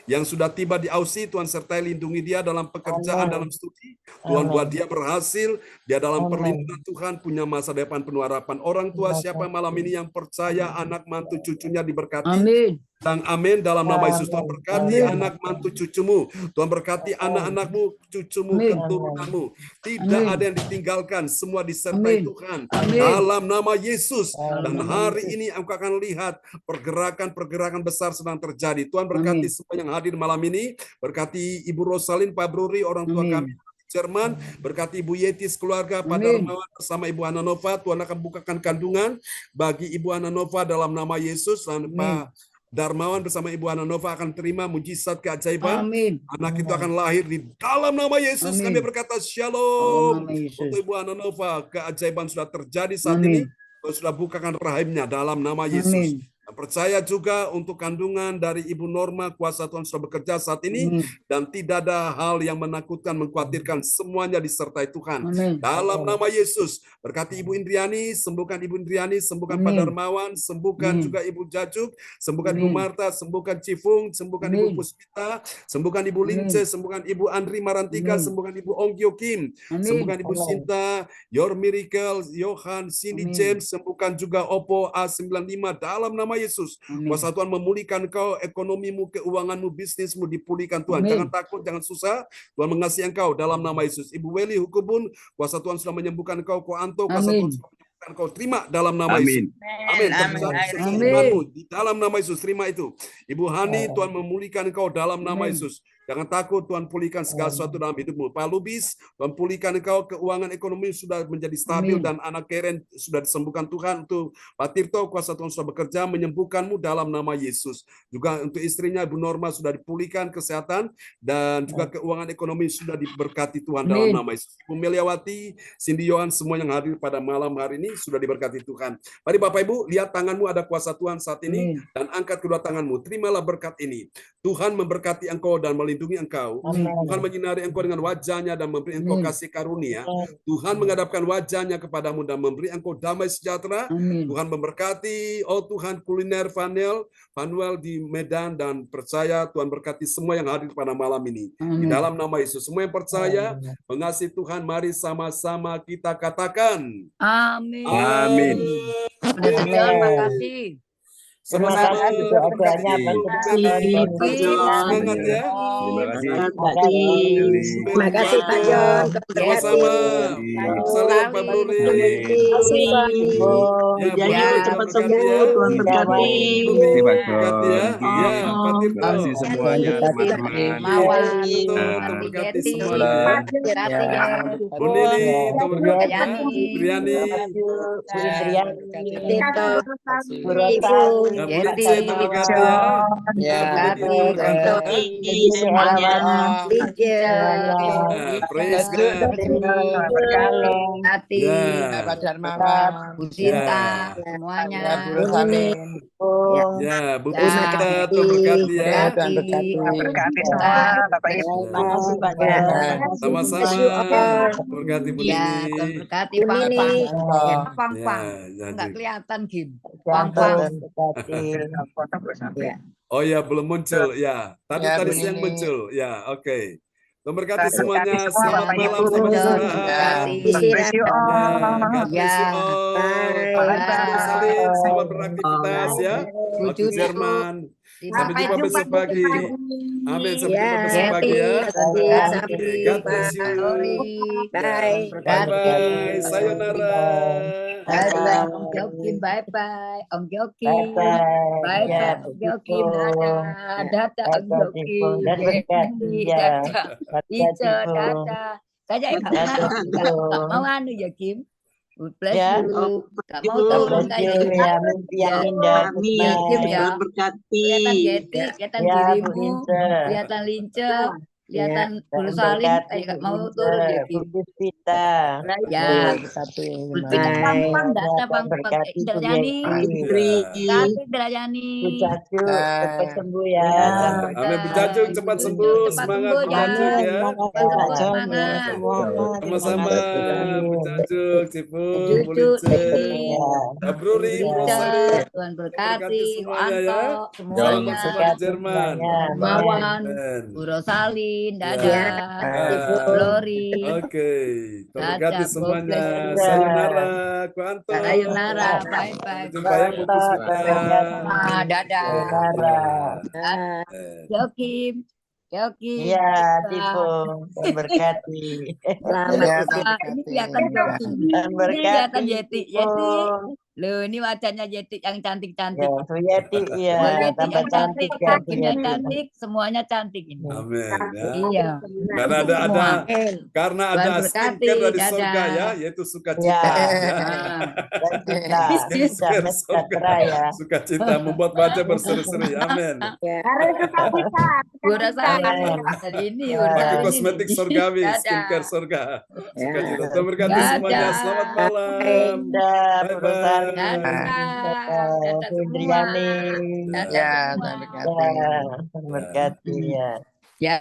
yang sudah tiba di Aussie, Tuhan sertai lindungi dia dalam pekerjaan, dalam studi. Tuhan buat dia berhasil, dia dalam perlindungan Tuhan, punya masa depan penuh harapan. Orang tua siapa malam ini yang percaya anak mantu cucunya diberkati? Amin. Dan amin dalam nama Yesus. Tuhan berkati anak mantu cucumu. Tuhan berkati anak-anakmu, cucumu, keturunanmu. Tidak ada yang ditinggalkan, semua disertai Tuhan. Dalam nama Yesus. Dan hari ini engkau akan lihat pergerakan-pergerakan besar sedang terjadi. Tuhan berkati semua yang hadir malam ini. Berkati Ibu Rosalin, Pak Bruri, orang tua kami Jerman, berkati Ibu Yetis keluarga, Pak Darmawan bersama Ibu Ananova. Tuhan akan bukakan kandungan bagi Ibu Ananova dalam nama Yesus. Dan Pak Darmawan bersama Ibu Ananova akan terima mujizat keajaiban. Anak itu akan lahir di dalam nama Yesus. Kami berkata shalom untuk Ibu Ananova. Keajaiban sudah terjadi saat ini. Sudah bukakan rahimnya dalam nama Yesus. Percaya juga untuk kandungan dari Ibu Norma, kuasa Tuhan sudah bekerja saat ini, dan tidak ada hal yang menakutkan, mengkhawatirkan, semuanya disertai Tuhan. Dalam nama Yesus, berkati Ibu Indriani, sembuhkan Ibu Indriani, sembuhkan Pak Darmawan, sembuhkan juga Ibu Jajuk, sembuhkan Ibu Marta, sembuhkan Cifung, sembuhkan Ibu Puspita, sembuhkan Ibu Lince, sembuhkan Ibu Andri Marantika, sembuhkan Ibu Onggyo Kim, sembuhkan Ibu Sinta, Your Miracle, Johan, Cindy James, sembuhkan juga Oppo A95 dalam nama Yesus. Kuasa Tuhan memulihkan kau, ekonomimu, keuanganmu, bisnismu dipulihkan Tuhan. Jangan takut, jangan susah. Tuhan mengasihi engkau dalam nama Yesus. Ibu Weli Hukubun, kuasa Tuhan sudah menyembuhkan kau. Ko Anto, kuasa Tuhan sudah menyembuhkan kau. Terima dalam nama Yesus. Amin. Di dalam nama Yesus, terima itu. Ibu Hani, Tuhan memulihkan kau dalam nama Yesus. Jangan takut, Tuhan pulihkan segala sesuatu dalam hidupmu. Pak Lubis, Tuhan pulihkan engkau, keuangan ekonomi sudah menjadi stabil, dan anak Karen sudah disembuhkan Tuhan. Untuk Pak Tirto, kuasa Tuhan sudah bekerja menyembuhkanmu dalam nama Yesus. Juga untuk istrinya, Ibu Norma sudah dipulihkan kesehatan, dan juga keuangan ekonomi sudah diberkati Tuhan dalam nama Yesus. Ibu Meliawati, Cindy Yohan, semua yang hadir pada malam hari ini sudah diberkati Tuhan. Mari Bapak Ibu, lihat tanganmu ada kuasa Tuhan saat ini, dan angkat kedua tanganmu. Terimalah berkat ini. Tuhan memberkati engkau dan melindungi melindungi engkau. Amin. Tuhan menyinari engkau dengan wajahnya dan memberi engkau Amin. kasih karunia. Tuhan menghadapkan wajahnya kepadamu dan memberi engkau damai sejahtera. Amin. Tuhan memberkati, oh Tuhan, kuliner Vanuel di Medan, dan percaya Tuhan berkati semua yang hadir pada malam ini. Di Amin. dalam nama Yesus, semua yang percaya, mengasihi Tuhan, mari sama-sama kita katakan. Amin. Amin. Pendeta John, makasih. Terima Sama-sama kasih doa-doanya berkati. Pak John dan Bu Semangat Lili. ya. Terima kasih. Terima kasih Pak John. Sama-sama. Salam Pak Bruri. Ya, Bu Ya, Lili, cepat berkati sembuh, ya. Tuhan berkati. Bruri, Terima berkati ya. Ya, Pak Terima Tirto. kasih semuanya teman-teman. Mawar, Tirto, Hati berkati Jeti, semuanya ya. Hati ya. Bu Nini, berkati ya. Yani. Briani. Bu Indriani, Tito, Bu Rosali, Ya, Bu Jeti. Lince, berkati ya. Ya, Bu Nini, berkati ya. Ibu Herawan, Lince, Nah, praise God. Hati, Ya. Bu Sinta, Ya. semuanya. Ya, Bu Ya. Pusita, Tuhan berkati ya. berkati semua Bapak Ibu. Terima kasih Pak John. Sama-sama. Berkati Bu Ya, Nini. Tuhan berkati Bu Pang Nini. Pang. Ya, Pang Pang. jadi. Enggak kelihatan, Kim. Tuhan Pang. berkati. Oh ya, belum muncul. Ya, tadi siang muncul. Ya, oke. Tuhan berkati semuanya. Selamat malam, selamat istirahat. Istirahat. Ya, God bless you all. Bye. Pak Salim, selamat beraktivitas ya. Bu Waktu Cucu. Jerman. Sampai jumpa besok pagi. Amin. Sampai Ya, jumpa besok pagi ya. Sampai God bless you. Sorry. Bye. Bye-bye. Sayonara. Bye-bye, Om Jokim. Bye-bye, Om Jokim. Bye-bye. Ya, Bye-bye, Om Jokim. Dadah. Dadah, Om Jokim. Dan berkati ya. Dadah. Ica, dadah. Kayak mau anu ya, Kim? God bless Ya. you. Gak mau God turun bless kayak you ya, mimpi yang indah. Amin. Kim ya. Tuhan berkati. Kelihatan Getty, kelihatan Ya, Bu dirimu, Lince. kelihatan Lince, kelihatan Dan Bulu Salim, berkati kayak Bu mau Lince, turun ya, Bu Kim. Puspita. Ya, Pulpita Bye. pang-pang, Ya, data dan pang-pang. berkati Bu Indrayani, Yeti. Kati Indrayani. Bu Cacu, cepat sembuh ya. Amin. Bu Jajung cepat sembuh. Cepat Semangat sembuh, Bu Jajung Amin. ya. Terima kasih Pak John ya. Semangat. Semangat. Sama-sama. Bu Jajung, Cipu, Bu Cucu, Lince, Deni, Ya. Bruri, Bu Ica, Rosali. Tuhan Berkati berkati, semuanya ya. Anto, Selamat semuanya. semua di Jerman. Mawan, Amin. Bu Rosalin, Ya. dadah. Glory, Oke, terberkati dadah. God bless semuanya. you. Sayonara, Ku Anto. Sayonara, bye-bye. Sampai jumpa ya, Bu Puspita. Dadah. Sayonara. Jokim, Jokim. Iya, Tipu. Dan berkati. Selamat Ini kelihatan Jokim. Dan Ini berkati. kelihatan Yeti. Yeti. Tipu. Loh, ini wajahnya Yeti yang Ya, cantik-cantik. Bu Yeti, iya. Bu Yeti Tambah yang cantik, cantik ya, Bu Jokimnya Yeti. cantik, semuanya cantik ini. Amin ya. Iya. Karena ada Semua. karena Tuhan ada berkati, skincare dari dadah. surga ya, yaitu Ya. sukacita. Ya. Nah, Dan kita bisa Skincare sejahtera ya. Sukacita membuat wajah berseri-seri. Amin. Bu Rosalin, ini Bu Pakai Rosalin kosmetik ini. surgawi, Dadah. skincare surga. Ya. Sukacita. Tuhan berkati Dadah. semuanya. Selamat malam. Indah, Bu Bye-bye. Rosali. Dadah. Dadah Bu semua. Indriani. Dadah semua. Ya, dan berkati ya. Ya.